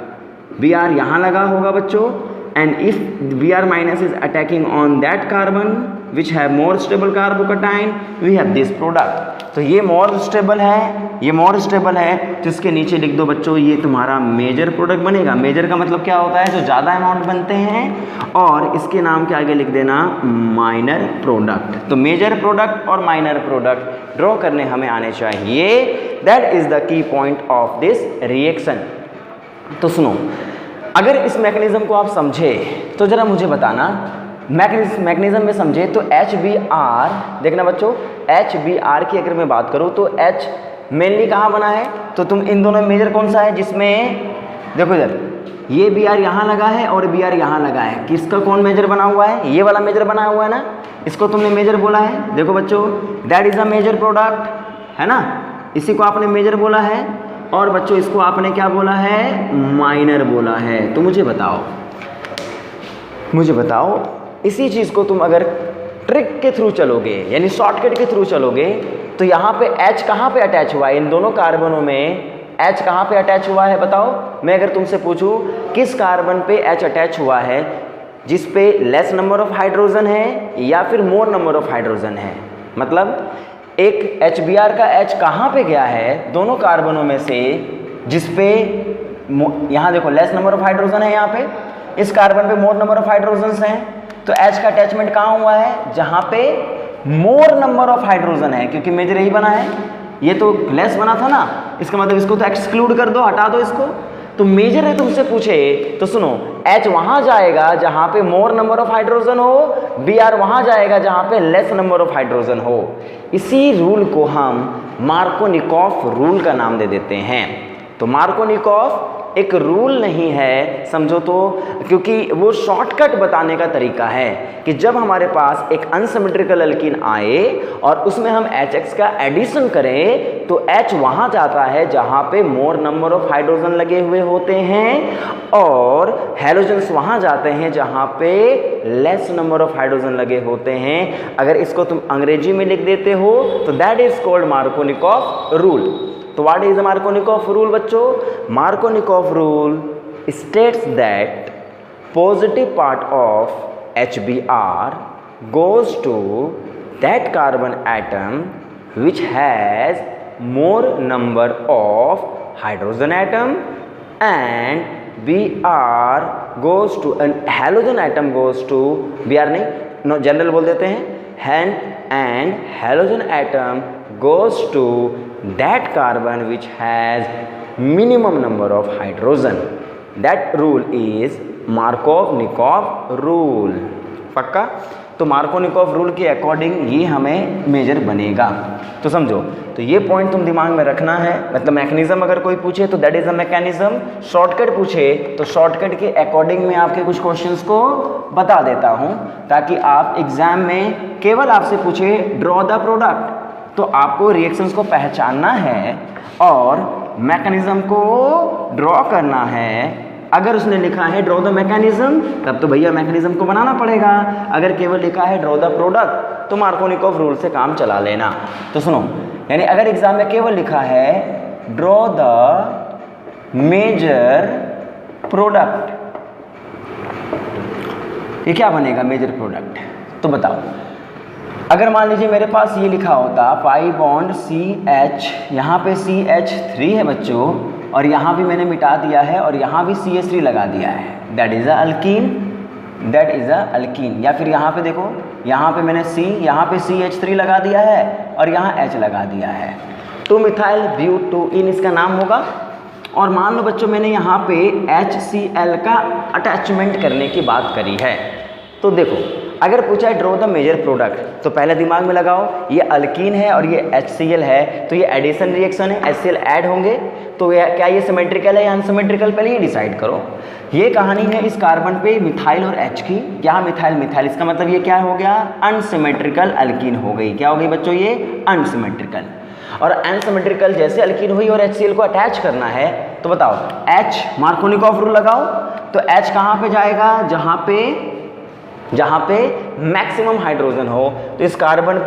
Br यहाँ लगा होगा बच्चों, and if Br minus is attacking on that carbon which have more stable carbocation, we have this product. तो ये मोर स्टेबल है, ये मोर स्टेबल है, तो इसके नीचे लिख दो बच्चों, ये तुम्हारा मेजर प्रोडक्ट बनेगा। मेजर का मतलब क्या होता है, जो ज़्यादा अमाउंट बनते हैं, और इसके नाम के आगे लिख देना माइनर प्रोडक्ट। तो मेजर प्रोडक्ट और माइनर प्रोडक्ट ड्रॉ करने हमें आने चाहिए। That is the key point of this reaction. तो सुनो, अगर इस मैकेनिज्म को आप समझे तो ज़रा मुझे बताना, मैकेनिज्म में समझे तो HBr, देखना बच्चों, HBr की अगर मैं बात करूँ तो H मेनली कहाँ बना है, तो तुम इन दोनों में मेजर कौन सा है, जिसमें देखो इधर ये Br यहाँ लगा है और Br यहाँ लगा है, किसका कौन मेजर बना हुआ है, ये वाला मेजर बना हुआ है ना, इसको तुमने मेजर बोला है। देखो बच्चों, that is a major product, है ना, इसी को आपने मेजर बोला है। और बच्चों इसको आपने क्या बोला है, माइनर बोला है। तो मुझे बताओ इसी चीज़ को तुम अगर ट्रिक के थ्रू चलोगे, यानी शॉर्टकट के थ्रू चलोगे, तो यहाँ पे H कहाँ पे अटैच हुआ है, इन दोनों कार्बनों में H कहाँ पे अटैच हुआ है बताओ। मैं अगर तुमसे पूछूं किस कार्बन पे H अटैच हुआ है, जिस पे लेस नंबर ऑफ हाइड्रोजन है या फिर मोर नंबर ऑफ हाइड्रोजन है, मतलब एक HBr का H कहाँ पे गया है दोनों कार्बनों में से, जिस पे यहाँ देखो लेस नंबर ऑफ हाइड्रोजन है, यहाँ पे इस कार्बन पे मोर नंबर ऑफ हाइड्रोजन हैं, तो H का अटैचमेंट कहाँ हुआ है, जहाँ पे मोर नंबर ऑफ हाइड्रोजन है, क्योंकि मेजर यही बना है, ये तो लेस बना था ना, इसका मतलब इसको तो एक्सक्लूड कर दो, हटा दो इसको। तो मेजर है तुमसे पूछे तो सुनो, H वहां जाएगा जहां पे मोर नंबर ऑफ हाइड्रोजन हो, Br वहां जाएगा जहां पे लेस नंबर ऑफ हाइड्रोजन हो। इसी रूल को हम मार्कोनिकॉफ रूल का नाम दे देते हैं। तो मार्कोनिकॉफ एक रूल नहीं है समझो तो, क्योंकि वो शॉर्टकट बताने का तरीका है कि जब हमारे पास एक अनसिमेट्रिकल अल्कीन आए और उसमें हम HX का एडिशन करें तो H वहाँ जाता है जहाँ पे मोर नंबर ऑफ हाइड्रोजन लगे हुए होते हैं और हैलोजन्स वहाँ जाते हैं जहाँ पे लेस नंबर ऑफ हाइड्रोजन लगे होते हैं। अगर इसको तुम अंग्रेजी में लिख देते हो तो that is called Markovnikov rule. तो what is the Markovnikov rule बच्चों? Markovnikov rule states that positive part of HBr goes to that carbon atom which has more number of hydrogen atom and Br goes to an halogen atom goes to Br नहीं no general बोल देते हैं and halogen atom goes to that carbon which has minimum number of hydrogen. That rule is Markovnikov rule. पक्का? तो Markovnikov rule के according ये हमें major बनेगा। तो समझो, तो ये पॉइंट तुम दिमाग में रखना है। मतलब मैकेनिज्म अगर कोई पूछे तो that is a mechanism, shortcut पूछे तो शॉर्टकट के अकॉर्डिंग मैं आपके कुछ क्वेश्चंस को बता देता हूँ ताकि आप एग्जाम में केवल आपसे पूछे ड्रॉ द प्रोडक्ट तो आपको रिएक्शंस को पहचानना है और मैकेनिज्म को ड्रॉ करना है। अगर उसने लिखा है ड्रॉ द मैकेनिज्म तब तो भैया मैकेनिज्म को बनाना पड़ेगा, अगर केवल लिखा है ड्रॉ द प्रोडक्ट तो मार्कोनिकॉफ रूल से काम चला लेना। तो सुनो, यानी अगर एग्जाम में केवल लिखा है ड्रॉ द मेजर प्रोडक्ट, ये क्या बनेगा मेजर प्रोडक्ट? तो बताओ, अगर मान लीजिए मेरे पास ये लिखा होता पाई बॉन्ड CH, यहाँ पे CH3 है बच्चों और यहाँ भी मैंने मिटा दिया है और यहाँ भी CH3 लगा दिया है, that is a alkyne, that is a alkyne. या फिर यहाँ पे देखो, यहाँ पे मैंने यहाँ पे CH3 लगा दिया है और यहाँ H लगा दिया है, 2-मिथाइल ब्यूटेन इसका नाम होगा। और मान लो बच्चों मैंने यहाँ पे HCl का अटैचमेंट करने की बात करी है। तो देखो, अगर पूछा है ड्रॉ द मेजर प्रोडक्ट तो पहले दिमाग में लगाओ, ये अल्कीन है और ये HCl है तो ये एडिशन रिएक्शन है, HCl ऐड होंगे तो क्या ये सिमेट्रिकल है या अनसिमेट्रिकल, पहले ये डिसाइड करो। ये कहानी है इस कार्बन पे मिथाइल और H की, क्या मिथाइल मिथाइल, इसका मतलब ये क्या हो गया, अनसिमेट्रिकल अल्कीन हो गई। क्या हो गई बच्चों, ये अनसिमेट्रिकल। और अनसिमेट्रिकल जैसे अल्कीन हुई और HCl को अटैच करना है तो बताओ H, मार्कोनिकॉफ रूल लगाओ तो H कहाँ पे जाएगा, जहाँ पे मैक्सिमम हाइड्रोजन हो। तो इस कार्बन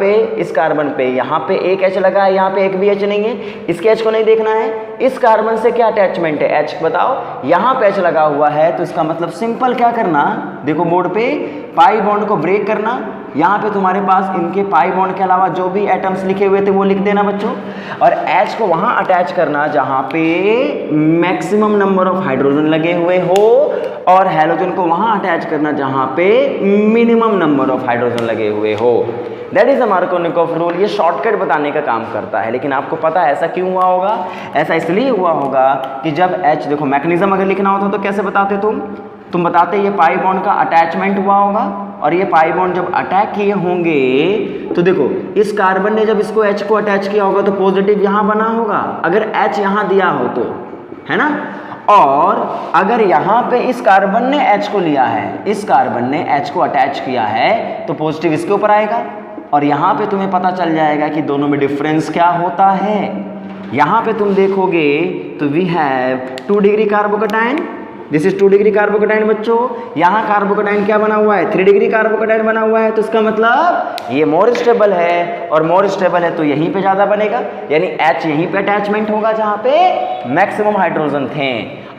पे यहाँ पे एक H लगा है, यहाँ पे एक भी H नहीं है, इसके H को नहीं देखना है। इस कार्बन से क्या अटैचमेंट है, H बताओ, यहाँ पे H लगा हुआ है तो इसका मतलब सिंपल क्या करना, देखो बोर्ड पे पाई बॉन्ड को ब्रेक करना। यहाँ पे तुम्हारे पास इनके पाई बॉन्ड के अलावा जो भी एटम्स लिखे हुए थे वो लिख देना बच्चों, और H को वहाँ अटैच करना जहाँ पे मैक्सिमम नंबर ऑफ हाइड्रोजन लगे हुए हो और हैलोजन को वहाँ अटैच करना जहाँ पे मिनिमम नंबर ऑफ हाइड्रोजन लगे हुए हो। That is a Markovnikov rule. ये शॉर्टकट बताने का काम करता है, लेकिन आपको पता है ऐसा क्यों हुआ होगा? ऐसा इसलिए हुआ होगा कि जब H, देखो मैकेनिज्म अगर लिखना होता तो कैसे बताते तुम बताते ये पाई बॉन्ड का अटैचमेंट हुआ होगा और ये पाई बॉन्ड जब अटैक किए होंगे तो देखो इस कार्बन ने जब इसको H को अटैच किया होगा तो पॉजिटिव यहाँ बना होगा, अगर H यहाँ दिया हो तो, है ना। और अगर यहाँ पे इस कार्बन ने H को लिया है, इस कार्बन ने H को अटैच किया है तो पॉजिटिव इसके ऊपर आएगा और यहाँ पे तुम्हें पता चल जाएगा कि दोनों में डिफरेंस क्या होता है। यहाँ पे तुम देखोगे तो we have 2 degree carbocation, this is 2 degree carbocation बच्चों। यहाँ कार्बोकेटाइन क्या बना हुआ है, 3 डिग्री कार्बोकेटाइन बना हुआ है, तो इसका मतलब ये मोर स्टेबल है और मोर स्टेबल है तो यहीं पे ज़्यादा बनेगा, यानी H यहीं पे अटैचमेंट होगा जहाँ पे मैक्सिमम हाइड्रोजन थे।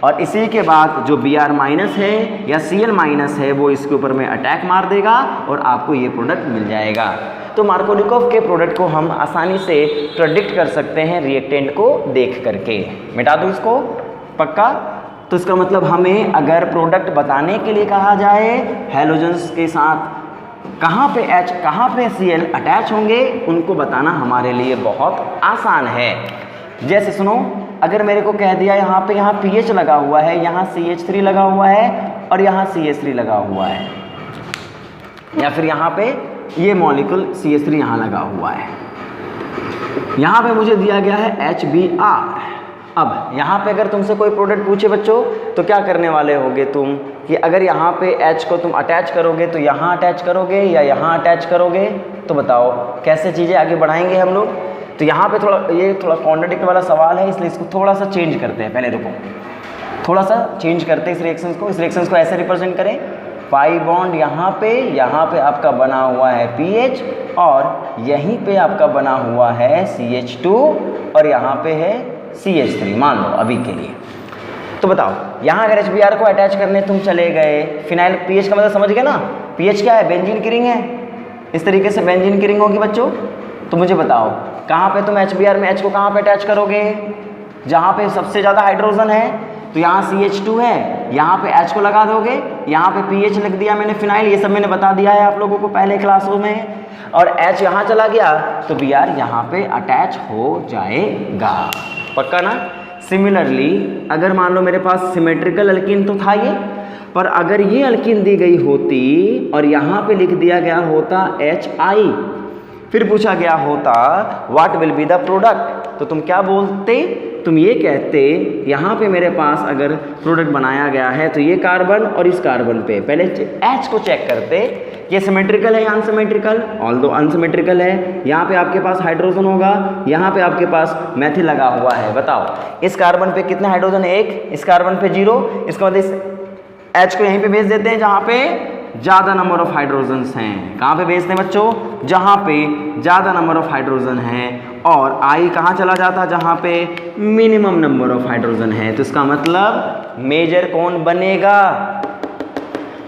और इसी के बाद जो Br माइनस है या Cl माइनस है वो इसके ऊपर में अटैक मार देगा और आपको ये प्रोडक्ट मिल जाएगा। तो मार्कोनिकॉफ के प्रोडक्ट को हम आसानी से प्रेडिक्ट कर सकते हैं रिएक्टेंट को देख करके। मिटा दूँ इसको, पक्का? तो इसका मतलब हमें अगर प्रोडक्ट बताने के लिए कहा जाए हैलोजन्स के साथ कहाँ पे H कहाँ पे Cl अटैच होंगे, उनको बताना हमारे लिए बहुत आसान है। जैसे सुनो, अगर मेरे को कह दिया यहाँ पे यहाँ pH लगा हुआ है, यहाँ CH3 लगा हुआ है और यहाँ CH3 लगा हुआ है, या फिर यहाँ पे ये मॉलिक्यूल CH3 यहाँ लगा हुआ है, यहाँ पे मुझे दिया गया है HBr। अब यहाँ पे अगर तुमसे कोई प्रोडक्ट पूछे बच्चों तो क्या करने वाले होगे तुम, कि अगर यहाँ पे H को तुम अटैच करोगे तो यहाँ अटैच करोगे या यहाँ अटैच करोगे, तो बताओ कैसे चीज़ें आगे बढ़ाएंगे हम लोग। तो यहाँ पे ये थोड़ा कॉन्ट्राडिक्ट वाला सवाल है, इसलिए इसको थोड़ा सा चेंज करते हैं। पहले रुको, थोड़ा सा चेंज करते हैं इस रिएक्शंस को ऐसे रिप्रेजेंट करें, पाई बॉन्ड यहाँ पे आपका बना हुआ है पीएच और यहीं पे आपका बना हुआ है CH2 और यहाँ पे है CH3 मान लो अभी के लिए। तो बताओ यहाँ अगर HBr को अटैच करने तुम चले गए, फिनाइल पीएच का मतलब समझ गए ना, पीएच क्या है, बेंजीन की रिंग है, इस तरीके से बेंजीन की रिंग होगी बच्चों। तो मुझे बताओ कहाँ पे तुम HBr में H को कहाँ पे अटैच करोगे, जहाँ पे सबसे ज़्यादा हाइड्रोजन है, तो यहाँ CH2 है, यहाँ पे H को लगा दोगे, यहाँ पे pH लिख दिया मैंने फिनाइल, ये सब मैंने बता दिया है आप लोगों को पहले क्लासों में, और H यहाँ चला गया तो Br यहाँ पे अटैच हो जाएगा, पक्का ना। सिमिलरली अगर मान लो मेरे पास सिमेट्रिकल अल्कीन तो था ये, पर अगर ये अल्कीन दी गई होती और यहाँ पे लिख दिया गया होता HI, फिर पूछा गया होता what will be the product, तो तुम क्या बोलते, तुम ये कहते यहाँ पे मेरे पास अगर प्रोडक्ट बनाया गया है तो ये कार्बन और इस कार्बन पे पहले H को चेक करते, ये सिमेट्रिकल है या अनसिमेट्रिकल, ऑल्दो अनसिमेट्रिकल है, यहाँ पे आपके पास हाइड्रोजन होगा, यहाँ पे आपके पास मेथिल लगा हुआ है। बताओ इस कार्बन पे कितने हाइड्रोजन है, 1, इस कार्बन पे 0, इसका मतलब इस H को यहीं पे भेज देते हैं जहाँ पे ज़्यादा नंबर ऑफ हाइड्रोजन्स हैं। कहाँ पे भेजते हैं बच्चों, जहाँ पे ज़्यादा नंबर ऑफ हाइड्रोजन है, और I कहाँ चला जाता, जहाँ पे मिनिमम नंबर ऑफ हाइड्रोजन है। तो इसका मतलब मेजर कौन बनेगा,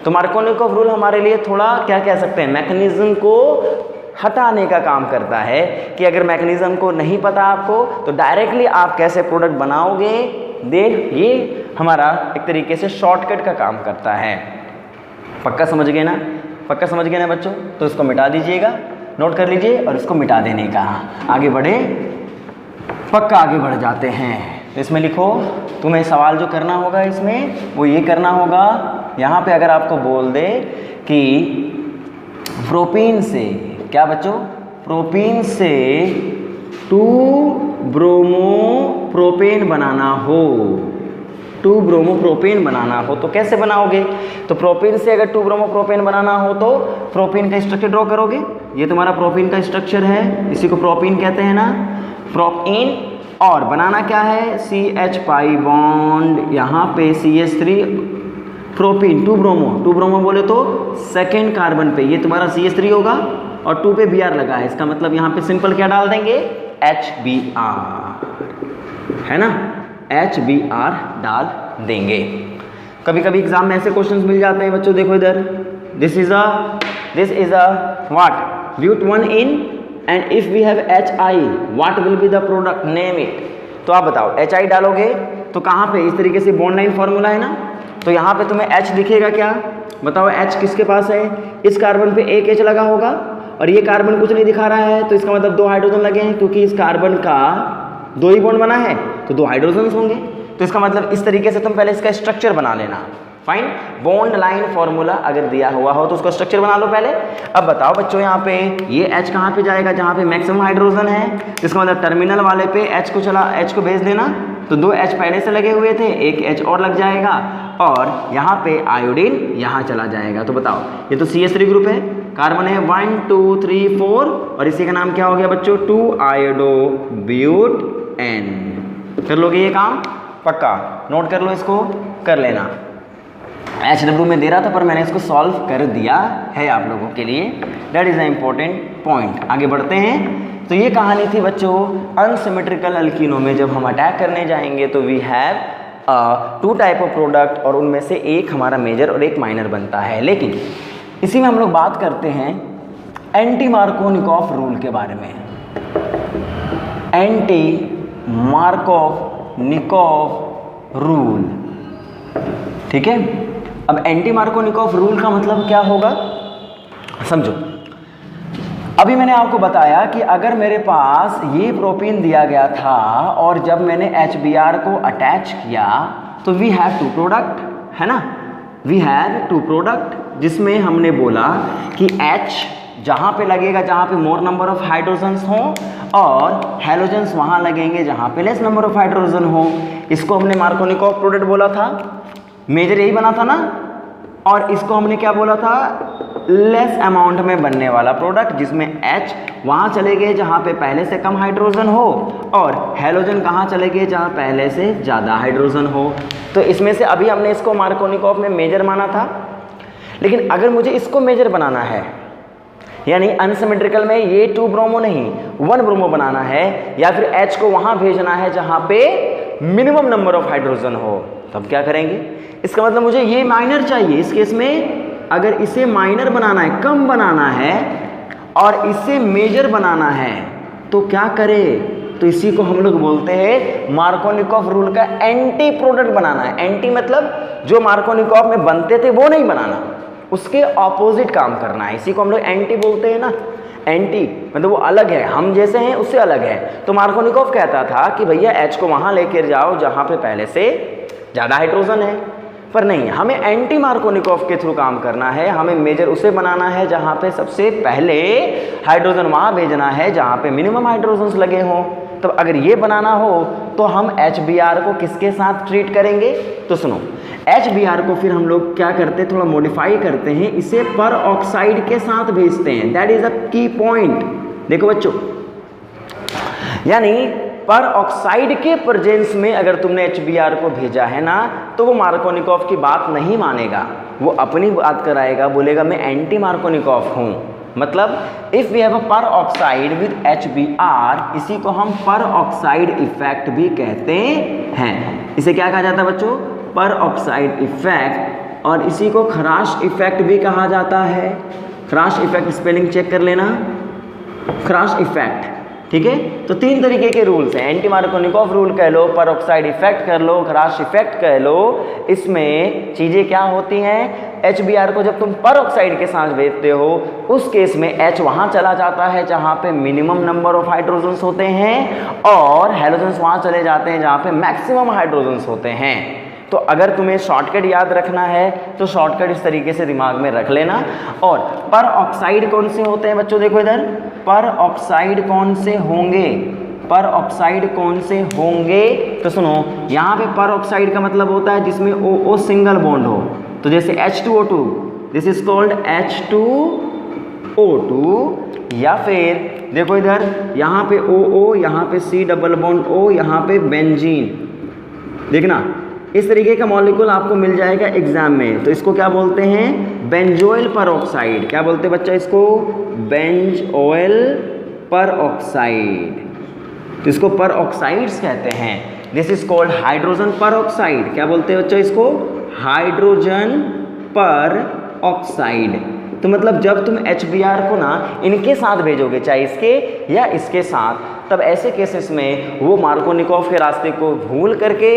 तो मार्कोनिकोव रूल हमारे लिए थोड़ा क्या कह सकते हैं, मैकेनिज्म को हटाने का काम करता है, कि अगर मैकेनिज्म को नहीं पता आपको तो डायरेक्टली आप कैसे प्रोडक्ट बनाओगे, ये हमारा एक तरीके से शॉर्टकट का काम करता है। पक्का समझ गए ना, पक्का समझ गए ना बच्चों। तो इसको मिटा दीजिएगा, नोट कर लीजिए, और इसको मिटा देने का आगे बढ़े, पक्का आगे बढ़ जाते हैं। तो इसमें लिखो, तुम्हें सवाल जो करना होगा इसमें वो ये करना होगा, यहाँ पे अगर आपको बोल दे कि प्रोपीन से, क्या बच्चों, प्रोपीन से 2 ब्रोमो प्रोपेन बनाना हो, 2 ब्रोमो प्रोपेन बनाना हो तो कैसे बनाओगे। तो प्रोपेन से अगर 2 ब्रोमो प्रोपेन बनाना हो तो प्रोपेन का स्ट्रक्चर ड्रॉ करोगे, ये तुम्हारा प्रोपेन का स्ट्रक्चर है, इसी को प्रोपेन कहते हैं ना, प्रोपेन। और बनाना क्या है, CH पाई बॉन्ड, यहाँ पे CH3 प्रोपेन, 2 ब्रोमो बोले तो सेकेंड कार्बन पे ये तुम्हारा CH3 होगा और 2 पे Br लगा है, इसका मतलब यहाँ पे सिंपल क्या डाल देंगे, HBr, है ना, HBr डाल देंगे। कभी कभी एग्जाम में ऐसे क्वेश्चंस मिल जाते हैं बच्चों, देखो इधर, this is a what, but 1 ene, and if we have HI what will be the product, name it. तो आप बताओ HI डालोगे तो कहाँ पे, इस तरीके से बॉन्ड लाइन फॉर्मूला है ना, तो यहाँ पे तुम्हें H दिखेगा क्या, बताओ H किसके पास है, इस कार्बन पे एक H लगा होगा और ये कार्बन कुछ नहीं दिखा रहा है, तो इसका मतलब 2 हाइड्रोजन लगे हैं, क्योंकि इस कार्बन का 2 ही बॉन्ड बना है तो 2 हाइड्रोजन होंगे। तो इसका मतलब इस तरीके से तुम पहले इसका स्ट्रक्चर बना लेना। फाइन, बॉन्ड लाइन फॉर्मूला अगर दिया हुआ हो तो उसका स्ट्रक्चर बना लो पहले। अब बताओ बच्चों, यहाँ पे ये H कहाँ पे जाएगा, जहाँ पे मैक्सिमम हाइड्रोजन है, इसका मतलब टर्मिनल वाले पे H को भेज देना, तो 2 H पहले से लगे हुए थे, एक H और लग जाएगा, और यहाँ पे आयोडीन यहाँ चला जाएगा। तो बताओ ये तो CH3 ग्रुप है, कार्बन है 1 2 3 4, और इसी का नाम क्या हो गया बच्चों, 2 आयोडो ब्यूट एन। कर लोगे ये काम, पक्का नोट कर लो, इसको कर लेना। HW में दे रहा था पर मैंने इसको सॉल्व कर दिया है आप लोगों के लिए, that is the important point. आगे बढ़ते हैं। तो ये कहानी थी बच्चों अनसिमेट्रिकल अल्कीनों में जब हम अटैक करने जाएंगे तो we have 2 type of product, और उनमें से एक हमारा मेजर और एक माइनर बनता है। लेकिन इसी में हम लोग बात करते हैं एंटी मार्कोनिकॉफ रूल के बारे में। एंटी मार्कोनिकॉफ रूल ठीक है। अब एंटी मार्कोनिकॉफ रूल का मतलब क्या होगा समझो। अभी मैंने आपको बताया कि अगर मेरे पास ये प्रोपीन दिया गया था और जब मैंने HBr को अटैच किया तो वी हैव टू प्रोडक्ट, है ना, वी हैव टू प्रोडक्ट, जिसमें हमने बोला कि H जहाँ पे लगेगा जहाँ पे मोर नंबर ऑफ हाइड्रोजन्स हो और हैलोजन्स वहाँ लगेंगे जहाँ पे लेस नंबर ऑफ हाइड्रोजन हो। इसको हमने मार्कोनिकॉफ प्रोडक्ट बोला था, मेजर यही बना था ना। और इसको हमने क्या बोला था, लेस अमाउंट में बनने वाला प्रोडक्ट, जिसमें H वहाँ चले गए जहाँ पे पहले से कम हाइड्रोजन हो और हैलोजन कहाँ चले गए जहाँ पहले से ज़्यादा हाइड्रोजन हो। तो इसमें से अभी हमने इसको मार्कोनिकॉफ में मेजर माना था, लेकिन अगर मुझे इसको मेजर बनाना है, यानी अनसिमेट्रिकल में ये 2 ब्रोमो नहीं 1 ब्रोमो बनाना है, या फिर H को वहाँ भेजना है जहाँ पे मिनिमम नंबर ऑफ हाइड्रोजन हो, तब क्या करेंगे। इसका मतलब मुझे ये माइनर चाहिए। इस केस में अगर इसे माइनर बनाना है, कम बनाना है, और इसे मेजर बनाना है तो क्या करें, तो इसी को हम लोग बोलते हैं मार्कोनिकॉफ रूल का एंटी प्रोडक्ट बनाना है। एंटी मतलब जो मार्कोनिकॉफ में बनते थे वो नहीं बनाना, उसके ऑपोजिट काम करना है। इसी को हम लोग एंटी बोलते हैं ना। एंटी मतलब वो अलग है, हम जैसे हैं उससे अलग है। तो मार्कोनिकॉफ कहता था कि भैया H को वहाँ लेकर जाओ जहाँ पे पहले से ज़्यादा हाइड्रोजन है, पर नहीं, हमें एंटी मार्कोनिकॉफ के थ्रू काम करना है। हमें मेजर उसे बनाना है जहाँ पे सबसे पहले हाइड्रोजन वहाँ भेजना है जहाँ पे मिनिमम हाइड्रोजन्स लगे हों। तब अगर ये बनाना हो तो हम HBr को किसके साथ ट्रीट करेंगे, तो सुनो, HBr को फिर हम लोग क्या करते हैं, थोड़ा मॉडिफाई करते हैं, इसे पर ऑक्साइड के साथ भेजते हैं। दैट इज अ की पॉइंट। देखो बच्चों, यानी पर ऑक्साइड के प्रेजेंस में अगर तुमने HBr को भेजा है ना, तो वो मार्कोनिकॉफ की बात नहीं मानेगा, वो अपनी बात कराएगा, बोलेगा मैं एंटी मार्कोनिकॉफ हूँ। मतलब इफ़ वी हैव अ पर ऑक्साइड विद HBr, इसी को हम पर ऑक्साइड इफेक्ट भी कहते हैं। इसे क्या कहा जाता है बच्चों, पर ऑक्साइड इफेक्ट, और इसी को खराश इफेक्ट भी कहा जाता है। खराश इफेक्ट स्पेलिंग चेक कर लेना, खराश इफेक्ट, ठीक है। तो 3 तरीके के रूल्स हैं, एंटी मार्कोनिकॉफ रूल कह लो, पर ऑक्साइड इफेक्ट कर लो, खराश इफेक्ट कह लो। इसमें चीज़ें क्या होती हैं, HBr को जब तुम पर ऑक्साइड के साथ भेजते हो उस केस में H वहाँ चला जाता है जहाँ पे मिनिमम नंबर ऑफ हाइड्रोजन्स होते हैं, और हैलोजन्स वहाँ चले जाते हैं जहाँ पे मैक्सिमम हाइड्रोजन्स होते हैं। तो अगर तुम्हें शॉर्टकट याद रखना है तो शॉर्टकट इस तरीके से दिमाग में रख लेना। और पर ऑक्साइड कौन से होते हैं बच्चों, देखो इधर, पर ऑक्साइड कौन से होंगे, पर ऑक्साइड कौन से होंगे, तो सुनो, यहाँ पे पर ऑक्साइड का मतलब होता है जिसमें OO सिंगल बॉन्ड हो। तो जैसे H2O2, this is called H2O2, या फिर देखो इधर, यहाँ पे OO, यहाँ पे C डबल बॉन्ड O, यहाँ पे बेंजीन, देखना इस तरीके का मॉलिक्यूल आपको मिल जाएगा एग्जाम में। तो इसको क्या बोलते हैं, बेंजोइल पर ऑक्साइड। क्या बोलते हैं बच्चा इसको, बेंजोइल पर ऑक्साइड। तो इसको पर ऑक्साइड्स कहते हैं। दिस इज कॉल्ड हाइड्रोजन पर ऑक्साइड। क्या बोलते हैं बच्चा इसको, हाइड्रोजन पर ऑक्साइड। तो मतलब जब तुम HBr को ना इनके साथ भेजोगे, चाहे इसके या इसके साथ, तब ऐसे केसेस में वो मार्कोनिकॉफ के रास्ते को भूल करके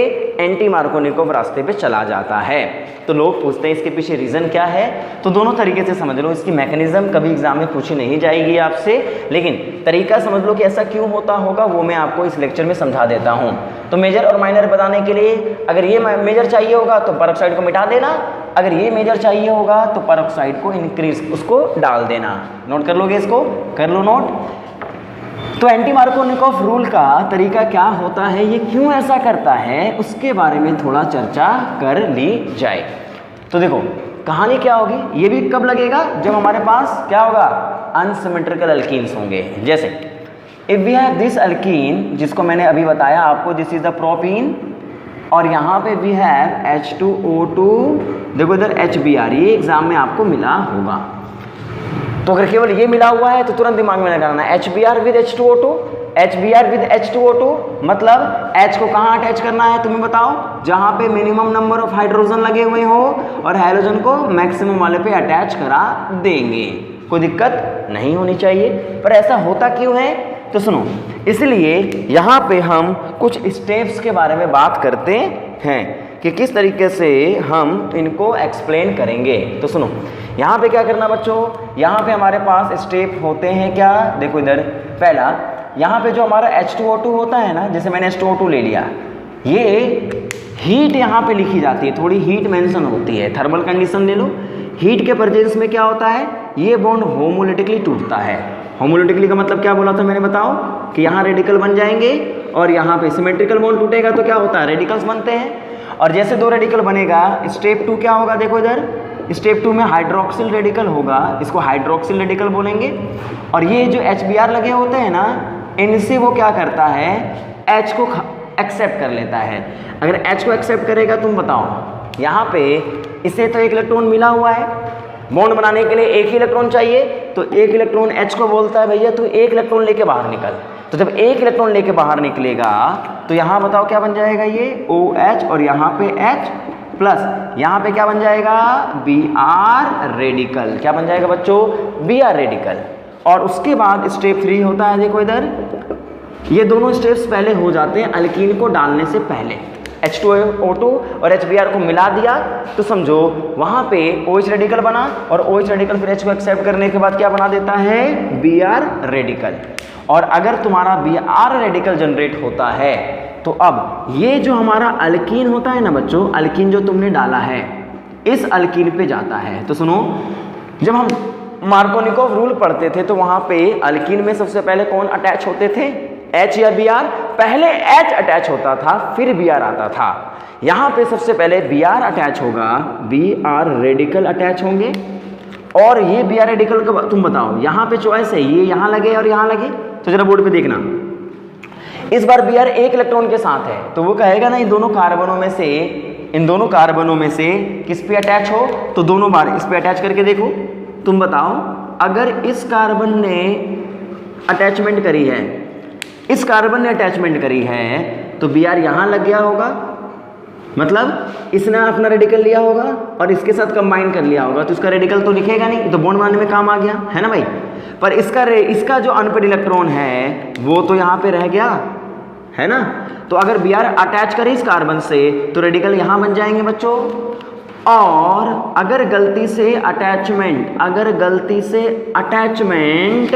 एंटी मार्कोनिकॉफ रास्ते पे चला जाता है। तो लोग पूछते हैं इसके पीछे रीज़न क्या है, तो दोनों तरीके से समझ लो। इसकी मैकेनिज्म कभी एग्जाम में पूछी नहीं जाएगी आपसे, लेकिन तरीका समझ लो कि ऐसा क्यों होता होगा, वो मैं आपको इस लेक्चर में समझा देता हूँ। तो मेजर और माइनर बताने के लिए, अगर ये मेजर चाहिए होगा तो पर ऑक्साइड को मिटा देना, अगर ये मेजर चाहिए होगा तो पर ऑक्साइड को इंक्रीज उसको डाल देना। नोट कर लोगे, इसको कर लो नोट। तो एंटी मार्कोनिकॉफ रूल का तरीका क्या होता है, ये क्यों ऐसा करता है, उसके बारे में थोड़ा चर्चा कर ली जाए। तो देखो कहानी क्या होगी, ये भी कब लगेगा, जब हमारे पास क्या होगा, अनसिमेट्रिकल अल्कीन्स होंगे। जैसे if we have this alkene, जिसको मैंने अभी बताया आपको, दिस इज द प्रोपीन, और यहाँ पे वी हैव H2O2, देखो इधर HBr, ये एग्जाम में आपको मिला होगा। तो अगर केवल ये मिला हुआ है तो तुरंत दिमाग में लगाना, HBr with H2O2, HBr with H2O2, मतलब H को कहाँ अटैच करना है तुम्हें बताओ, जहाँ पे मिनिमम नंबर ऑफ हाइड्रोजन लगे हुए हो, और हाइड्रोजन को मैक्सिमम वाले पे अटैच करा देंगे। कोई दिक्कत नहीं होनी चाहिए, पर ऐसा होता क्यों है, तो सुनो, इसलिए यहाँ पे हम कुछ स्टेप्स के बारे में बात करते हैं कि किस तरीके से हम इनको एक्सप्लेन करेंगे। तो सुनो, यहाँ पे क्या करना बच्चों, यहाँ पे हमारे पास स्टेप होते हैं क्या, देखो इधर पहला यहाँ पे जो हमारा H2O2 होता है ना, जैसे मैंने H2O2 ले लिया, ये हीट यहाँ पे लिखी जाती है, थोड़ी हीट मेंशन होती है। थर्मल कंडीशन ले लो, हीट के प्रेजेंस में क्या होता है, ये बॉन्ड होमोलिटिकली टूटता है। होमोलिटिकली का मतलब क्या बोला था मैंने, बताओ कि यहाँ रेडिकल बन जाएंगे और यहाँ पे सिमेट्रिकल बॉन्ड टूटेगा तो क्या होता है, रेडिकल्स बनते हैं। और जैसे दो रेडिकल बनेगा, स्टेप 2 क्या होगा, देखो इधर स्टेप 2 में हाइड्रोक्सिल रेडिकल होगा, इसको हाइड्रोक्सिल रेडिकल बोलेंगे। और ये जो HBr लगे होते हैं ना, इनसे वो क्या करता है, H को एक्सेप्ट कर लेता है। अगर H को एक्सेप्ट करेगा, तुम बताओ यहाँ पे इसे तो एक इलेक्ट्रॉन मिला हुआ है, बॉन्ड बनाने के लिए एक ही इलेक्ट्रॉन चाहिए, तो एक इलेक्ट्रॉन H को बोलता है भैया तू एक इलेक्ट्रॉन लेके बाहर निकल। तो जब एक इलेक्ट्रॉन लेके बाहर निकलेगा तो यहाँ बताओ क्या बन जाएगा, ये OH और यहाँ पे H प्लस यहाँ पे क्या बन जाएगा, Br रेडिकल। क्या बन जाएगा बच्चों, Br रेडिकल। और उसके बाद स्टेप 3 होता है, देखो इधर ये दोनों स्टेप्स पहले हो जाते हैं अल्कीन को डालने से पहले। H2O2 और HBr को मिला दिया तो समझो वहाँ पे OH रेडिकल बना, और OH रेडिकल फिर H को एक्सेप्ट करने के बाद क्या बना देता है, Br रेडिकल। और अगर तुम्हारा Br रेडिकल जनरेट होता है तो अब ये जो हमारा अल्कीन होता है ना बच्चों, अल्कीन जो तुमने डाला है इस अल्कीन पे जाता है। तो सुनो, जब हम मार्कोनिकोव रूल पढ़ते थे तो वहाँ पे अल्कीन में सबसे पहले कौन अटैच होते थे, H या Br। पहले H अटैच होता था फिर Br आता था। यहाँ पे सबसे पहले Br अटैच होगा, Br रेडिकल अटैच होंगे, और ये Br रेडिकल का तुम बताओ, यहाँ पे चॉइस है ये यहाँ लगे और यहाँ लगे। तो जरा बोर्ड पे देखना, इस बार Br एक इलेक्ट्रॉन के साथ है तो वो कहेगा ना इन दोनों कार्बनों में से किस पे अटैच हो, तो दोनों बार इस पे अटैच करके देखो। तुम बताओ अगर इस कार्बन ने अटैचमेंट करी है, इस कार्बन ने अटैचमेंट करी है तो Br यहाँ लग गया होगा, मतलब इसने अपना रेडिकल लिया होगा और इसके साथ कंबाइन कर लिया होगा, तो इसका रेडिकल तो लिखेगा नहीं, तो बॉन्ड बनाने में काम आ गया है ना भाई। पर इसका जो अनपेड इलेक्ट्रॉन है वो तो यहाँ पे रह गया है ना। तो अगर Br अटैच करे इस कार्बन से तो रेडिकल यहाँ बन जाएंगे बच्चों। और अगर गलती से अटैचमेंट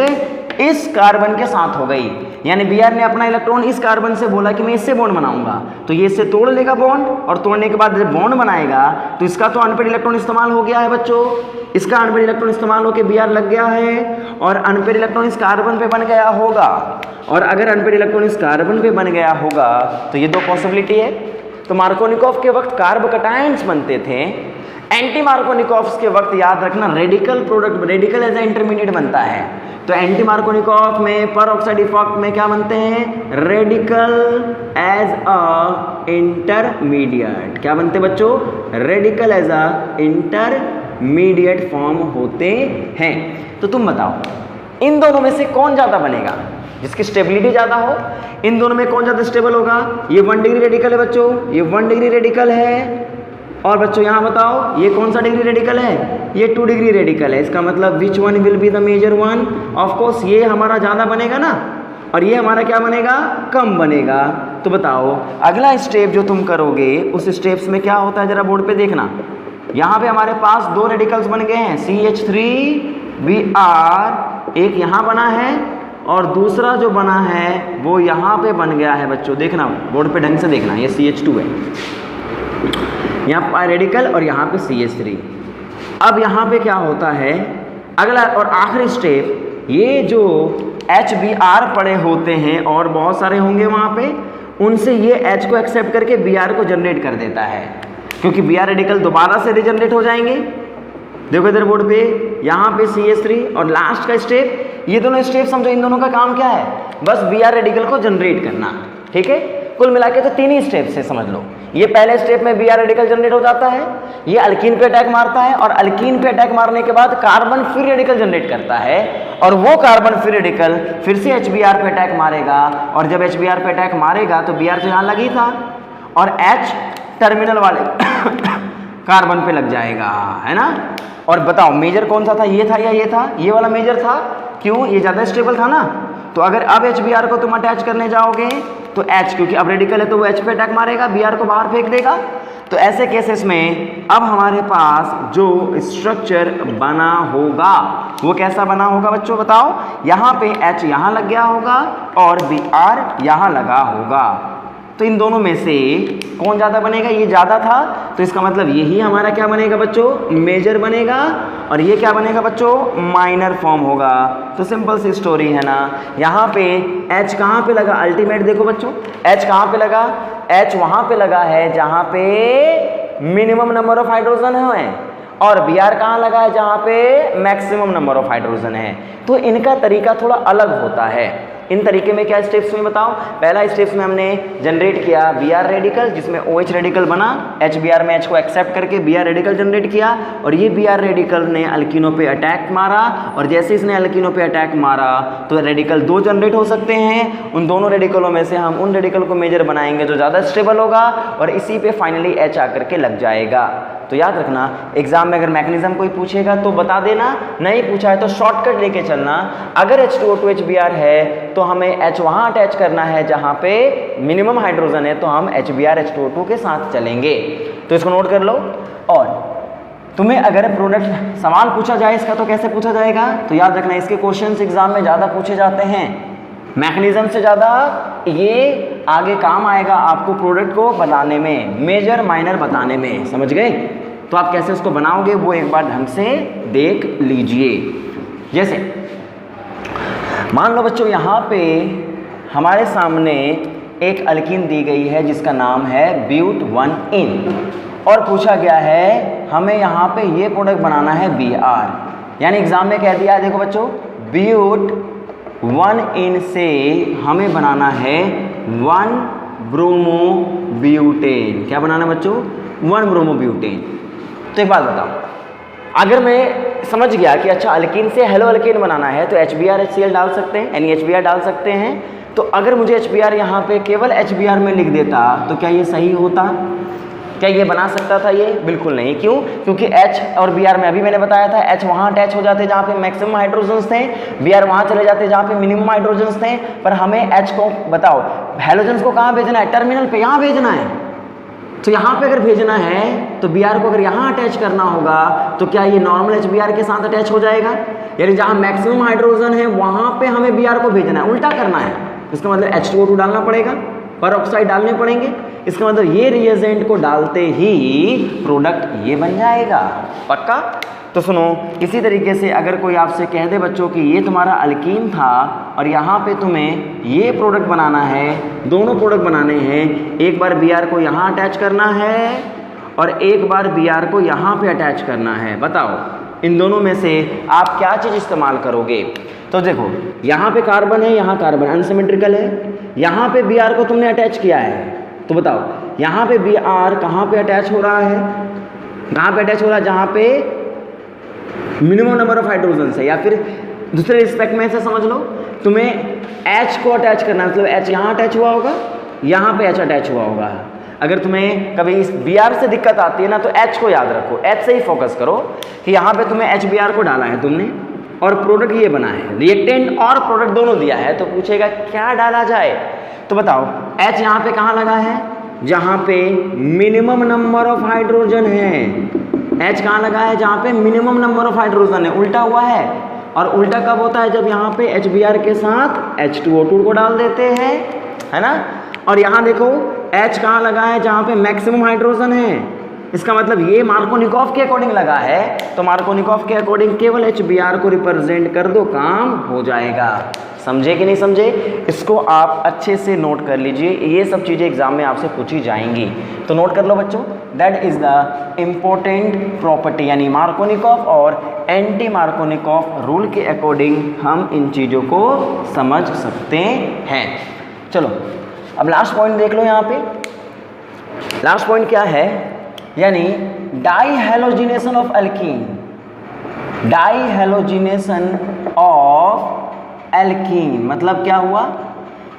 इस कार्बन के साथ हो गई, यानी Br ने अपना इलेक्ट्रॉन इस कार्बन से बोला कि मैं इससे बॉन्ड बनाऊंगा, तो ये इससे तोड़ लेगा बॉन्ड, और तोड़ने के बाद जब बॉन्ड बनाएगा तो इसका तो अनपेड इलेक्ट्रॉन इस्तेमाल हो गया है बच्चों, इसका अनपेड इलेक्ट्रॉन इस्तेमाल होकर Br लग गया है, और अनपेड इलेक्ट्रॉन इस कार्बन पे बन गया होगा। और अगर अनपेड इलेक्ट्रॉन इस कार्बन पे बन गया होगा तो ये दो पॉसिबिलिटी है। तो मार्कोनिकोव के वक्त कार्ब कटायंस बनते थे, एंटी मार्कोनिकोव के वक्त याद रखना radical product, radical as a intermediate बनता है। तो एंटी मार्कोनिकोव में पर ऑक्साइड इफेक्ट में क्या बनते हैं, रेडिकल एज अ इंटरमीडिएट। क्या बनते बच्चों, radical as a intermediate form होते हैं। तो तुम बताओ इन दोनों में से कौन ज़्यादा बनेगा, जिसकी स्टेबिलिटी ज़्यादा हो। इन दोनों में कौन ज़्यादा स्टेबल होगा, ये 1 डिग्री रेडिकल है बच्चों, ये 1 डिग्री रेडिकल है। और बच्चों यहाँ बताओ ये कौन सा डिग्री रेडिकल है, ये 2 डिग्री रेडिकल है। इसका मतलब which one will be the major one, of course ये हमारा ज़्यादा बनेगा ना, और ये हमारा क्या बनेगा, कम बनेगा। तो बताओ अगला स्टेप जो तुम करोगे उस स्टेप्स में क्या होता है, जरा बोर्ड पे देखना। यहाँ पे हमारे पास 2 रेडिकल्स बन गए हैं, CH3Br, एक यहाँ बना है और दूसरा जो बना है वो यहाँ पे बन गया है बच्चों। देखना बोर्ड पे ढंग से देखना, ये CH2 है, यहाँ पर रेडिकल और यहाँ पे CH3। अब यहाँ पे क्या होता है, अगला और आखिरी स्टेप, ये जो HBr पड़े होते हैं और बहुत सारे होंगे वहाँ पे, उनसे ये H को एक्सेप्ट करके Br को जनरेट कर देता है, क्योंकि Br रेडिकल दोबारा से रिजनरेट हो जाएंगे। देखो इधर बोर्ड पे यहाँ पे CH3 और लास्ट का स्टेप, ये दोनों स्टेप समझो इन दोनों का काम क्या है, बस Br रेडिकल को जनरेट करना। ठीक है, कुल मिला के तो 3 ही स्टेप से समझ लो। ये पहले स्टेप में Br रेडिकल जनरेट हो जाता है, ये अल्कीन पे अटैक मारता है, और अल्कीन पे अटैक मारने के बाद कार्बन फ्री रेडिकल जनरेट करता है, और वो कार्बन फ्री रेडिकल फिर से HBr पे अटैक मारेगा, और जब HBr पे अटैक मारेगा तो Br तो यहाँ लगी था और H टर्मिनल वाले कार्बन पे लग जाएगा, है ना। और बताओ मेजर कौन सा था, ये था या ये था, ये वाला मेजर था, क्यों, ये ज़्यादा स्टेबल था ना। तो अगर अब HBr को तुम अटैच करने जाओगे तो H, क्योंकि अब रेडिकल है तो वो H पे अटैक मारेगा, Br को बाहर फेंक देगा। तो ऐसे केसेस में अब हमारे पास जो स्ट्रक्चर बना होगा वो कैसा बना होगा बच्चों बताओ। यहाँ पे H यहाँ लग गया होगा और Br यहाँ लगा होगा। तो इन दोनों में से कौन ज़्यादा बनेगा, ये ज़्यादा था, तो इसका मतलब यही हमारा क्या बनेगा बच्चों, मेजर बनेगा, और ये क्या बनेगा बच्चों, माइनर फॉर्म होगा। तो सिंपल सी स्टोरी है ना। यहाँ पे H कहाँ पे लगा, अल्टीमेट देखो बच्चों, H कहाँ पे लगा, H वहाँ पे लगा है जहाँ पे मिनिमम नंबर ऑफ हाइड्रोजन है, और Br कहाँ लगा है जहाँ पे मैक्सिमम नंबर ऑफ हाइड्रोजन है। तो इनका तरीका थोड़ा अलग होता है। इन तरीके में क्या स्टेप्स में बताओ, पहला स्टेप्स में हमने जनरेट किया Br रेडिकल, जिसमें OH रेडिकल बना, HBr में H को एक्सेप्ट करके Br रेडिकल जनरेट किया, और ये Br रेडिकल ने अल्कीनो पे अटैक मारा, और जैसे इसने अल्कीनो पे अटैक मारा तो रेडिकल 2 जनरेट हो सकते हैं। उन दोनों रेडिकलों में से हम उन रेडिकल को मेजर बनाएंगे जो ज़्यादा स्टेबल होगा, और इसी पे फाइनली H आकर के लग जाएगा। तो याद रखना, एग्जाम में अगर मैकेनिज्म कोई पूछेगा तो बता देना, नहीं पूछा है तो शॉर्टकट लेके चलना। अगर H2O2 HBr है तो हमें H वहाँ अटैच करना है जहाँ पे मिनिमम हाइड्रोजन है, तो हम HBr H2O2 के साथ चलेंगे। तो इसको नोट कर लो। और तुम्हें अगर प्रोडक्ट सवाल पूछा जाए इसका तो कैसे पूछा जाएगा, तो याद रखना इसके क्वेश्चंस एग्जाम में ज़्यादा पूछे जाते हैं, मैकेनिज्म से ज़्यादा ये आगे काम आएगा आपको प्रोडक्ट को बनाने में, मेजर माइनर बताने में, समझ गए। तो आप कैसे उसको बनाओगे वो एक बार ढंग से देख लीजिए। जैसे मान लो बच्चों यहाँ पे हमारे सामने एक अल्कीन दी गई है जिसका नाम है ब्यूट-1-इन, और पूछा गया है हमें यहाँ पे ये प्रोडक्ट बनाना है Br, यानी एग्जाम में कह दिया है देखो बच्चों ब्यूट-1-इन से हमें बनाना है 1-ब्रोमोब्यूटेन। क्या बनाना बच्चों, 1-ब्रोमोब्यूटेन। तो एक बात बताओ, अगर मैं समझ गया कि अच्छा अल्कीन से हेलो अल्कीन बनाना है तो HBr HCl डाल सकते हैं, यानी HBr डाल सकते हैं। तो अगर मुझे HBr यहाँ पे केवल HBr में लिख देता तो क्या ये सही होता, क्या ये बना सकता था ये? बिल्कुल नहीं। क्यों? क्योंकि H और Br में अभी मैंने बताया था H वहाँ अटैच हो जाते जहाँ पे मैक्सिमम हाइड्रोजन्स थे, Br वहाँ चले जाते जहाँ पे मिनिमम हाइड्रोजन्स थे। पर हमें H को बताओ हैलोजन्स को कहाँ भेजना है, टर्मिनल पे यहाँ भेजना है। तो यहाँ पे अगर भेजना है तो Br को अगर यहाँ अटैच करना होगा तो क्या ये नॉर्मल HBr के साथ अटैच हो जाएगा, यानी जहाँ मैक्सिमम हाइड्रोजन है वहाँ पे हमें Br को भेजना है, उल्टा करना है। इसका मतलब H2O2 डालना पड़ेगा, परऑक्साइड डालने पड़ेंगे। इसका मतलब ये रिएजेंट को डालते ही प्रोडक्ट ये बन जाएगा, पक्का। तो सुनो, इसी तरीके से अगर कोई आपसे कह दे बच्चों कि ये तुम्हारा अल्कीन था और यहाँ पे तुम्हें ये प्रोडक्ट बनाना है, दोनों प्रोडक्ट बनाने हैं, एक बार Br को यहाँ अटैच करना है और एक बार Br को यहाँ पे अटैच करना है, बताओ इन दोनों में से आप क्या चीज़ इस्तेमाल करोगे। तो देखो यहाँ पे कार्बन है, यहाँ कार्बन अनसिमेट्रिकल है, यहाँ पे Br को तुमने अटैच किया है, तो बताओ यहाँ पे Br कहाँ पे अटैच हो रहा है, कहाँ पे अटैच हो रहा है, जहाँ पे मिनिमम नंबर ऑफ हाइड्रोजन है। या फिर दूसरे रिस्पेक्ट में ऐसे समझ लो, तुम्हें H को अटैच करना, मतलब H यहाँ अटैच हुआ होगा, यहाँ पे H अटैच हुआ होगा। अगर तुम्हें कभी इस Br से दिक्कत आती है ना तो H को याद रखो, H से ही फोकस करो कि यहाँ पे तुम्हें HBr को डाला है तुमने और प्रोडक्ट ये बना है, रिएक्टेंट और प्रोडक्ट दोनों दिया है, तो पूछेगा क्या डाला जाए। तो बताओ H यहाँ पे कहाँ लगा है, जहाँ पे मिनिमम नंबर ऑफ हाइड्रोजन है। H कहाँ लगा है, जहाँ पे मिनिमम नंबर ऑफ हाइड्रोजन है, उल्टा हुआ है। और उल्टा कब होता है, जब यहाँ पे HBr के साथ H2O2 को डाल देते हैं, है ना। और यहाँ देखो H कहाँ लगा है, जहाँ पे मैक्सिमम हाइड्रोजन है। इसका मतलब ये मार्कोनिकॉफ के अकॉर्डिंग लगा है, तो मार्कोनिकॉफ के अकॉर्डिंग केवल HBr को रिप्रेजेंट कर दो, काम हो जाएगा। समझे कि नहीं समझे? इसको आप अच्छे से नोट कर लीजिए, ये सब चीज़ें एग्जाम में आपसे पूछी जाएंगी, तो नोट कर लो बच्चों। That is the important property, यानी मार्कोनिकॉफ और एंटी मार्कोनिकॉफ रूल के अकॉर्डिंग हम इन चीज़ों को समझ सकते हैं। चलो अब लास्ट पॉइंट देख लो। यहाँ पे लास्ट पॉइंट क्या है, यानी dihalogenation of alkene. Dihalogenation of alkene मतलब क्या हुआ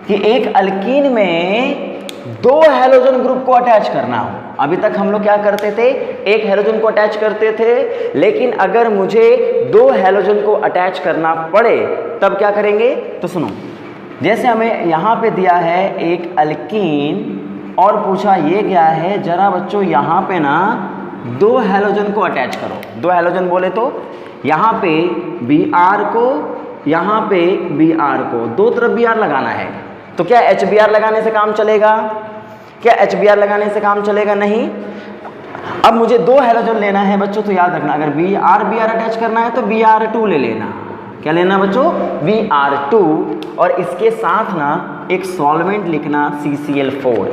कि एक अल्कीन में दो हैलोजन ग्रुप को अटैच करना हो। अभी तक हम लोग क्या करते थे, एक हैलोजन को अटैच करते थे, लेकिन अगर मुझे दो हैलोजन को अटैच करना पड़े तब क्या करेंगे। तो सुनो, जैसे हमें यहाँ पे दिया है एक अल्कीन और पूछा ये क्या है, जरा बच्चों यहाँ पे ना दो हैलोजन को अटैच करो। दो हैलोजन बोले तो यहाँ पे Br को, यहाँ पे Br को, दो तरफ Br लगाना है। तो क्या HBr लगाने से काम चलेगा? क्या HBr लगाने से काम चलेगा? नहीं। अब मुझे दो हैलोजन लेना है बच्चों, तो याद रखना अगर Br अटैच करना है तो Br2 ले लेना। क्या लेना बच्चों? Br2। और इसके साथ ना एक सॉल्वेंट लिखना CCl4।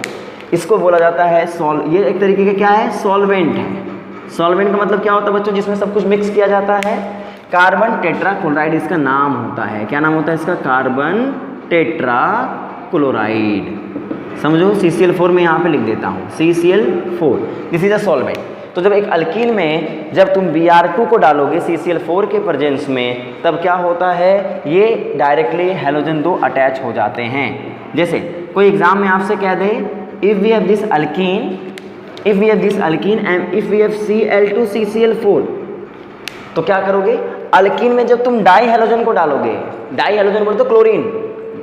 इसको बोला जाता है ये एक तरीके का क्या है, सॉल्वेंट है। सॉल्वेंट का मतलब क्या होता है बच्चों? जिसमें सब कुछ मिक्स किया जाता है। कार्बन टेट्राक्लोराइड इसका नाम होता है। क्या नाम होता है इसका? Carbon tetrachloride. समझो, CCl4 में यहाँ पे लिख देता हूँ, CCl4 this is a solvent. तो जब एक अल्कीन में जब तुम Br2 को डालोगे CCl4 के प्रेजेंस में, तब क्या होता है, ये डायरेक्टली हैलोजन 2 अटैच हो जाते हैं। जैसे कोई एग्जाम में आपसे कह दे if we have this alkene and if we have Cl2 CCl4, तो क्या करोगे? अल्कीन में जब तुम डाई हैलोजन को डालोगे, डाई हैलोजन बोले तो क्लोरीन,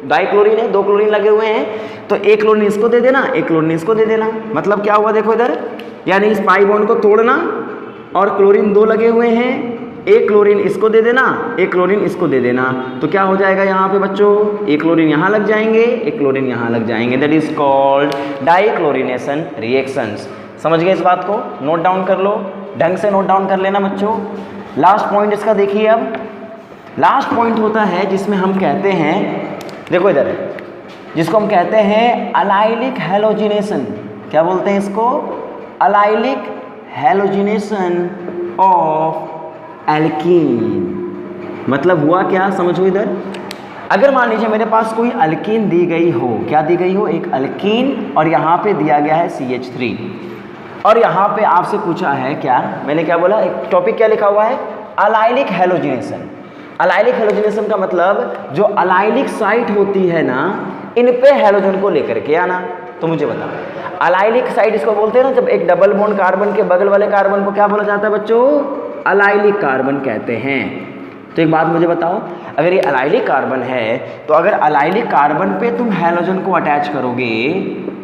डाई क्लोरीन है, दो क्लोरीन लगे हुए हैं, तो एक क्लोरीन इसको दे देना, एक क्लोरीन इसको दे देना। मतलब क्या हुआ देखो इधर, यानी इस पाई बॉन्ड को तोड़ना और क्लोरीन दो लगे हुए हैं, एक क्लोरीन इसको दे देना, एक क्लोरीन इसको दे देना। तो क्या हो जाएगा यहाँ पे बच्चों? एक क्लोरीन यहाँ लग जाएंगे, एक क्लोरीन यहाँ लग जाएंगे। That is called dichlorination reactions. समझ गए इस बात को? नोट डाउन कर लो, ढंग से नोट डाउन कर लेना बच्चों। लास्ट पॉइंट इसका देखिए। अब लास्ट पॉइंट होता है जिसमें हम कहते हैं, देखो इधर, जिसको हम कहते हैं अलाइलिक हैलोजिनेशन। क्या बोलते हैं इसको? Allylic halogenation of alkene. मतलब हुआ क्या, समझो इधर। अगर मान लीजिए मेरे पास कोई अल्कीन दी गई हो, क्या दी गई हो? एक अल्कीन, और यहाँ पे दिया गया है CH3, और यहाँ पे आपसे पूछा है क्या, मैंने क्या बोला, एक टॉपिक क्या लिखा हुआ है? Allylic halogenation. अलाइलिक हैलोजिनेशन का मतलब जो अलाइलिक साइट होती है ना, इन पे हैलोजन को लेकर के आना। तो मुझे बताओ, अलाइलिक साइट इसको बोलते हैं ना, जब एक डबल बॉन्ड कार्बन के बगल वाले कार्बन को क्या बोला जाता है बच्चों? अलाइलिक कार्बन कहते हैं। तो एक बात मुझे बताओ, अगर ये अलाइलिक कार्बन है, तो अगर अलाइलिक कार्बन पे तुम हैलोजन को अटैच करोगे,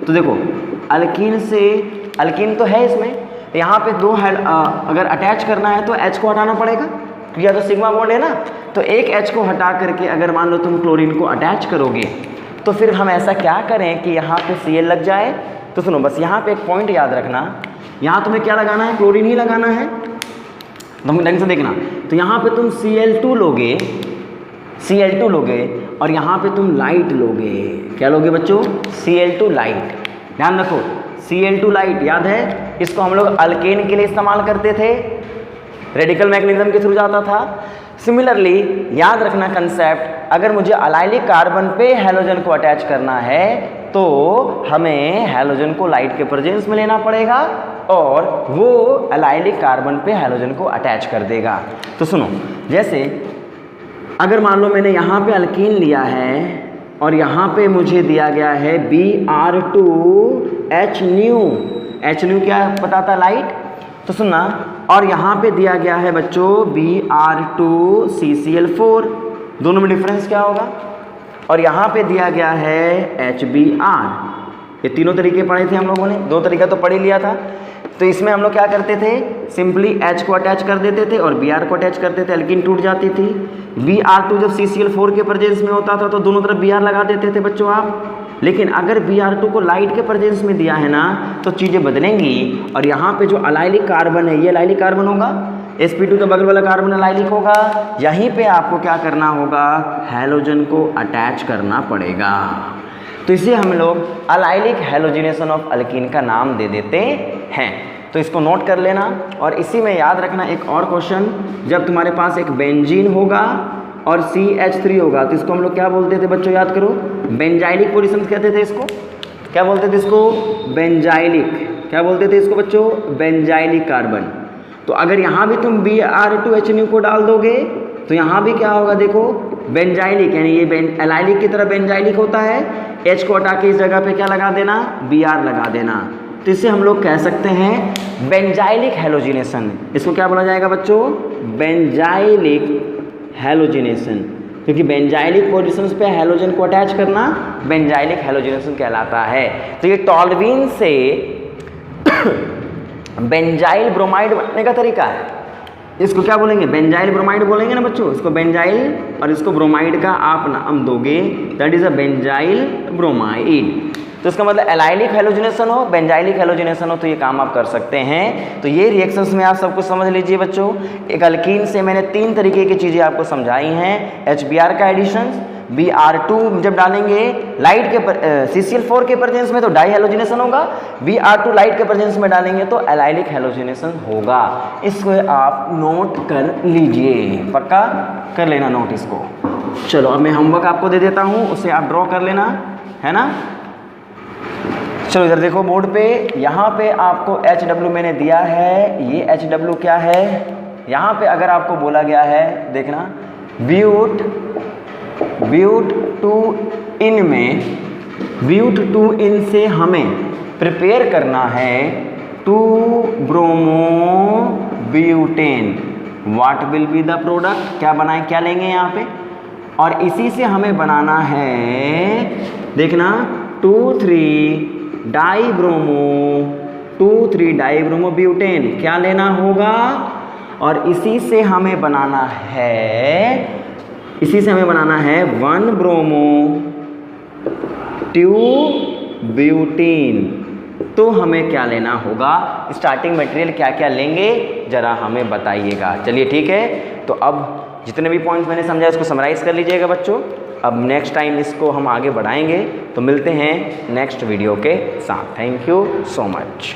तो देखो अल्कीन से, अल्कीन तो है इसमें, यहाँ पे दो अगर अटैच करना है तो H को हटाना पड़ेगा, या तो सिग्मा बॉन्ड है ना, तो एक H को हटा करके अगर मान लो तुम क्लोरीन को अटैच करोगे, तो फिर हम ऐसा क्या करें कि यहाँ पे Cl लग जाए। तो सुनो, बस यहाँ पे एक पॉइंट याद रखना, यहाँ तुम्हें क्या लगाना है? क्लोरीन ही लगाना है। तुम ढंग से देखना, तो यहाँ पे तुम Cl2 लोगे और यहाँ पे तुम लाइट लोगे। क्या लोगे बच्चों? Cl2 light. ध्यान रखो, Cl2 लाइट याद है, इसको हम लोग अल्केन के लिए इस्तेमाल करते थे, रेडिकल मैग्नेटिज्म के थ्रू जाता था। सिमिलरली याद रखना कंसेप्ट, अगर मुझे अलाइलिक कार्बन पे हैलोजन को अटैच करना है तो हमें हैलोजन को लाइट के प्रेजेंस में लेना पड़ेगा और वो अलाइलिक कार्बन पे हैलोजन को अटैच कर देगा। तो सुनो, जैसे अगर मान लो मैंने यहाँ पे अल्कीन लिया है और यहाँ पे मुझे दिया गया है Br2H न्यू क्या पता था? लाइट। तो सुनना, और यहाँ पे दिया गया है बच्चों Br2CCl4, दोनों में डिफरेंस क्या होगा? और यहाँ पे दिया गया है HBr। ये तीनों तरीके पढ़े थे हम लोगों ने, दो तरीका तो पढ़ ही लिया था। तो इसमें हम लोग क्या करते थे? सिंपली H को अटैच कर देते थे और Br को अटैच करते थे, अल्कीन टूट जाती थी। Br2 जब CCl4 के प्रेजेंस में होता था तो दोनों तरफ Br लगा देते थे बच्चों आप। लेकिन अगर Br2 को लाइट के प्रेजेंस में दिया है ना, तो चीज़ें बदलेंगी। और यहाँ पे जो अलाइलिक कार्बन है, ये अलाइलिक कार्बन होगा, sp2 के बगल वाला कार्बन अलाइलिक होगा, यहीं पे आपको क्या करना होगा? हैलोजन को अटैच करना पड़ेगा। तो इसे हम लोग अलाइलिक हैलोजिनेशन ऑफ अल्कीन का नाम दे देते हैं। तो इसको नोट कर लेना। और इसी में याद रखना एक और क्वेश्चन, जब तुम्हारे पास एक बेंजीन होगा और CH3 होगा, तो इसको हम लोग क्या बोलते थे बच्चों? याद करो, बेंजाइलिक पोजीशन कहते थे इसको। क्या बोलते थे इसको? बेंजाइलिक। क्या बोलते थे इसको बच्चों? Benzylic carbon. तो अगर यहाँ भी तुम Br2H न्यू को डाल दोगे तो यहाँ भी क्या होगा? देखो, बेंजाइलिक, यानी ये एलाइलिक की तरह बेंजाइलिक होता है। H को हटा के इस जगह पे क्या लगा देना? Br लगा देना। तो इसे हम लोग कह सकते हैं बेंजाइलिक हैलोजिनेशन। इसको क्या बोला जाएगा बच्चों? Benzylic halogenation. क्योंकि बेंजाइलिक पोजीशंस पे हैलोजन को अटैच करना बेंजाइलिक हैलोजनेशन कहलाता है। तो ये टॉल्यूइन से बेंजाइल ब्रोमाइड बनने का तरीका है। इसको क्या बोलेंगे? बेंजाइल ब्रोमाइड बोलेंगे ना बच्चों। इसको बेंजाइल और इसको ब्रोमाइड का आप नाम दोगे, that is a benzyl bromide. तो इसका मतलब एलाइलिक हैलोजनेशन हो, बेंजाइलिक हैलोजनेशन हो, तो ये काम आप कर सकते हैं। तो ये रिएक्शंस में आप सब कुछ समझ लीजिए बच्चों। एक अल्कीन से मैंने 3 तरीके की चीज़ें आपको समझाई हैं। HBr का एडिशन, Br2 जब डालेंगे लाइट के CCl4 के प्रेजेंस में तो डाई हैलोजनेशन होगा, Br2 लाइट के प्रेजेंस में डालेंगे तो एलाइलिक हैलोजनेशन होगा। इसको आप नोट कर लीजिए, पक्का कर लेना नोट इसको। चलो अब मैं होमवर्क आपको दे देता हूँ, उसे आप ड्रॉ कर लेना, है ना। चलो इधर देखो बोर्ड पे, यहाँ पे आपको HW मैंने दिया है। ये HW क्या है? यहाँ पे अगर आपको बोला गया है, देखना, ब्यूट टू इन में, ब्यूट टू इन से हमें प्रिपेयर करना है 2 bromo butane. What will be the product? क्या बनाए, क्या लेंगे यहाँ पे? और इसी से हमें बनाना है, देखना, 2,3 डाइब्रोमो ब्यूटेन। क्या लेना होगा? और इसी से हमें बनाना है 1 ब्रोमो 2 ब्यूटेन। तो हमें क्या लेना होगा? स्टार्टिंग मटेरियल क्या क्या लेंगे जरा हमें बताइएगा। चलिए ठीक है, तो अब जितने भी पॉइंट्स मैंने समझा इसको समराइज कर लीजिएगा बच्चों। अब नेक्स्ट टाइम इसको हम आगे बढ़ाएंगे, तो मिलते हैं नेक्स्ट वीडियो के साथ। Thank you so much.